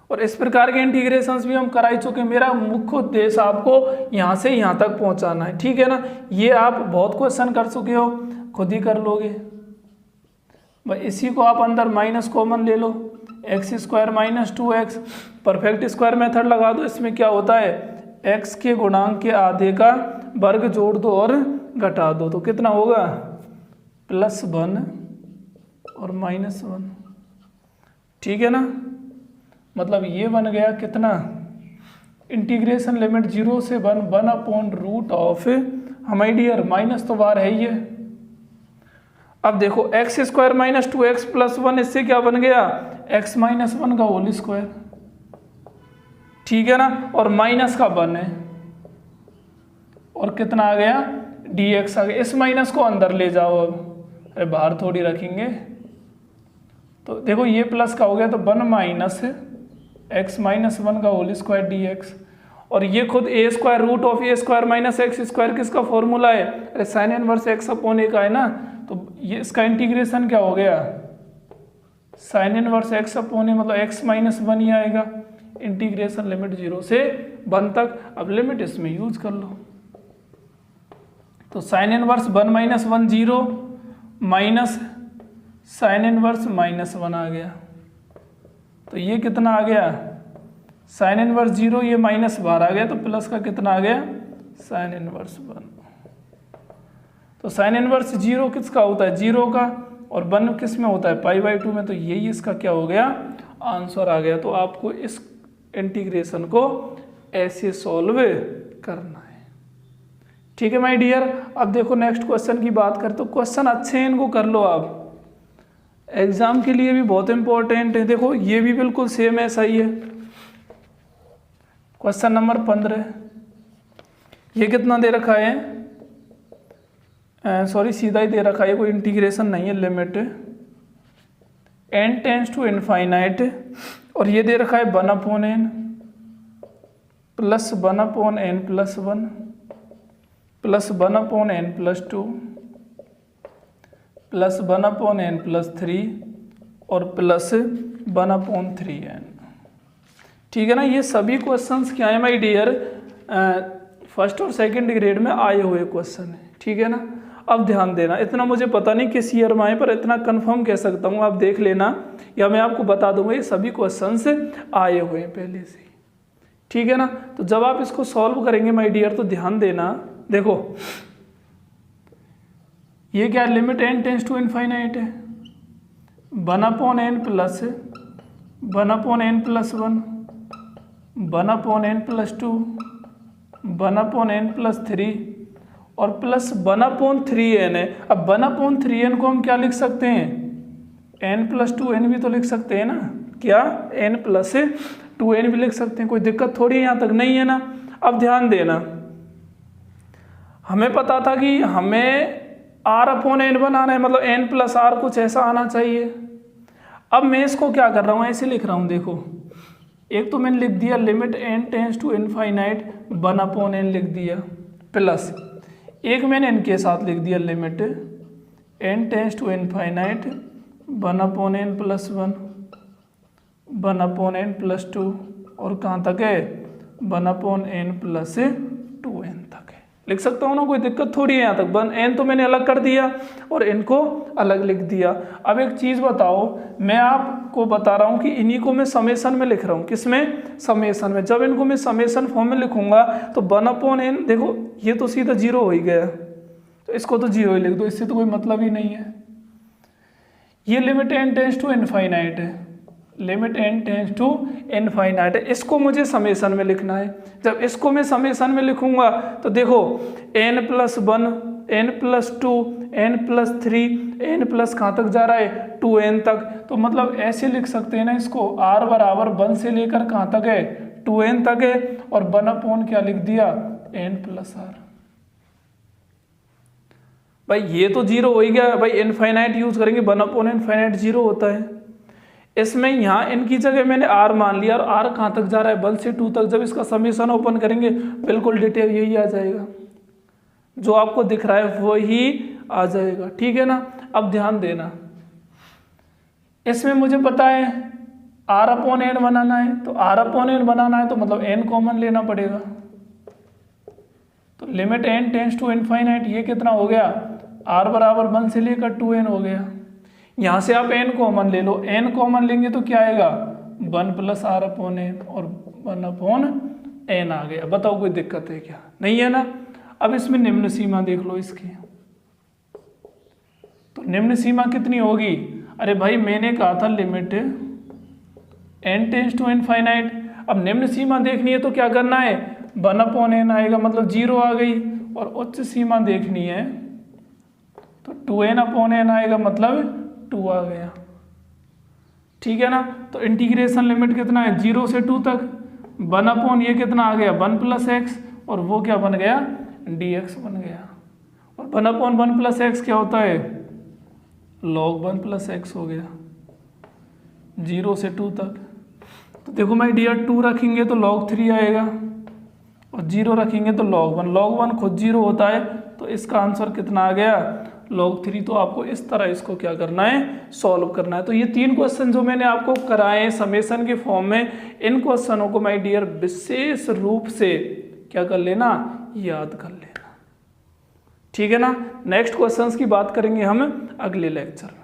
और इस प्रकार के इंटीग्रेशंस भी हम करा ही चुके हैं। मेरा मुख्य उद्देश्य आपको यहाँ से यहाँ तक पहुँचाना है, ठीक है ना। ये आप बहुत क्वेश्चन कर चुके हो, खुद ही कर लोगे भाई। इसी को आप अंदर माइनस कॉमन ले लो, x² minus 2x, perfect square method लगा दो। इसमें क्या होता है, x के गुणांक के आधे का वर्ग जोड़ दो और घटा दो, तो कितना होगा, +1 और -1, ठीक है ना। मतलब ये बन गया कितना, इंटीग्रेशन लिमिट 0 से 1 1/√ऑफ, हमारे डियर माइनस तो बाहर है ही है। अब देखो x² माइनस 2x + 1, इससे क्या बन गया, x - 1 का होल स्क्वायर, ठीक है ना, और माइनस का 1 है, और कितना आ गया, dx आ गया। इस माइनस को अंदर ले जाओ, अब अरे बाहर थोड़ी रखेंगे, तो देखो ये प्लस का हो गया, तो 1 माइनस x - 1 का होल स्क्वायर dx, और ये खुद a² √a² माइनस x² किसका फॉर्मूला है, अरे साइन इनवर्स x/a का है ना, तो ये इसका इंटीग्रेशन क्या हो गया, साइन इनवर्स x/a, मतलब x - 1 ही आएगा। इंटीग्रेशन लिमिट 0 से 1 तक। अब लिमिट इसमें यूज कर लो, तो sine inverse 1 - 1 0 minus sine inverse -1 आ गया, तो ये कितना आ गया, साइन इनवर्स 0, ये माइनस बाहर आ गया, तो प्लस का कितना आ गया, साइन इनवर्स 1। तो साइन इनवर्स 0 किसका होता है, 0 का, और 1 किस में होता है, π/2 में, तो यही इसका क्या हो गया, आंसर आ गया। तो आपको इस इंटीग्रेशन को ऐसे सॉल्व करना है, ठीक है माय डियर। अब देखो नेक्स्ट क्वेश्चन की बात करते, तो क्वेश्चन अच्छे हैं, इनको कर लो आप, एग्जाम के लिए भी बहुत इंपॉर्टेंट है। देखो ये भी बिल्कुल सेम ऐसा ही है। क्वेश्चन नंबर 15, ये कितना दे रखा है, सॉरी सीधा ही दे रखा है, कोई इंटीग्रेशन नहीं है। Limit n tends to infinite, और ये दे रखा है 1/n plus 1/n + 1 plus 1/n + 2 plus 1/n + 3 और प्लस 1/3n, ठीक है ना। ये सभी क्वेश्चंस क्या है माय डियर, फर्स्ट और सेकंड ग्रेड में आए हुए क्वेश्चन है, ठीक है ना। अब ध्यान देना, इतना मुझे पता नहीं किस ईयर में आए, पर इतना कंफर्म कह सकता हूँ, आप देख लेना या मैं आपको बता दूंगा, ये सभी क्वेश्चंस आए हुए हैं पहले से, ठीक है ना। तो जब आप इसको सॉल्व करेंगे माय डियर, तो ध्यान देना, देखो ये क्या limit n tends to infinite है, 1/n plus 1/n + 1 1/n + 2 1/n + 3 और प्लस 1/3n है। अब 1/3n को हम क्या लिख सकते हैं, n+2n भी तो लिख सकते हैं ना, क्या n+2n भी लिख सकते हैं, कोई दिक्कत थोड़ी है, यहाँ तक नहीं है ना। अब ध्यान देना, हमें पता था कि हमें r/n बनाना है, मतलब n+r कुछ ऐसा आना चाहिए। अब मैं इसको क्या कर रहा हूँ, ऐसे लिख रहा हूँ, देखो एक तो मैंने लिख दिया limit n tends to infinite 1/n लिख दिया, प्लस एक मैंने इनके साथ लिख दिया limit n tends to infinite 1/n + 1 1/n + 2 और कहाँ तक है 1/n + 2n तक है। लिख सकता हूँ ना, कोई दिक्कत थोड़ी है यहाँ तक। n तो मैंने अलग कर दिया और इनको अलग लिख दिया। अब एक चीज़ बताओ, मैं आपको बता रहा हूँ कि इन्हीं को मैं समेसन में लिख रहा हूँ, किसमें, समेसन में। जब इनको मैं समेसन फॉर्म में लिखूंगा तो 1/n, देखो ये तो सीधा 0 हो ही गया, तो इसको तो 0 ही लिख दो, इससे तो कोई मतलब ही नहीं है। ये limit n tends to infinite है, limit n tends to infinite है, इसको मुझे समेसन में लिखना है। जब इसको मैं समेसन में लिखूंगा तो देखो n+1 n+2 n+3 n+ कहाँ तक जा रहा है 2n तक, तो मतलब ऐसे लिख सकते हैं ना इसको, r = 1 से लेकर कहाँ तक है 2n तक है, और 1/n क्या लिख दिया n+r। भाई ये तो 0 हो ही गया, भाई इनफाइनाइट यूज करेंगे 1/∞ 0 होता है। इसमें यहाँ इनकी जगह मैंने r मान लिया, और r कहाँ तक जा रहा है 1 से 2 तक। जब इसका समेसन ओपन करेंगे बिल्कुल डिटेल यही आ जाएगा, जो आपको दिख रहा है वही आ जाएगा, ठीक है ना। अब ध्यान देना, इसमें मुझे पता है r/n बनाना है, तो r/n बनाना है तो मतलब n कॉमन लेना पड़ेगा। तो limit n tends to infinite, ये कितना हो गया r = 1 से लेकर 2n हो गया। यहाँ से आप n कॉमन ले लो, n कॉमन लेंगे तो क्या आएगा 1 + r/n और 1/n आ गया। बताओ कोई दिक्कत है क्या, नहीं है ना। अब इसमें निम्न सीमा देख लो इसकी, तो निम्न सीमा कितनी होगी, अरे भाई मैंने कहा था limit n tends to infinite. अब निम्न सीमा देखनी है तो क्या करना है 1/n आएगा, मतलब 0 आ गई, और उच्च सीमा देखनी है तो 2n/n आएगा, मतलब 2 आ गया, ठीक है ना। तो इंटीग्रेशन लिमिट कितना है 0 से 2 तक, 1/, ये कितना आ गया 1 + x, और वो क्या बन गया dx बन गया। और 1/1 + x क्या होता है log 1 + x हो गया 0 से 2 तक। तो देखो मैं डियर 2 रखेंगे तो log 3 आएगा, और 0 रखेंगे तो log 1। log 1 खुद 0 होता है, तो इसका आंसर कितना आ गया log 3। तो आपको इस तरह इसको क्या करना है सॉल्व करना है। तो ये 3 क्वेश्चन जो मैंने आपको कराए समेसन के फॉर्म में, इन क्वेश्चनों को माय डियर विशेष रूप से क्या कर लेना, याद कर लेना, ठीक है ना। नेक्स्ट क्वेश्चंस की बात करेंगे हम अगले लेक्चर में।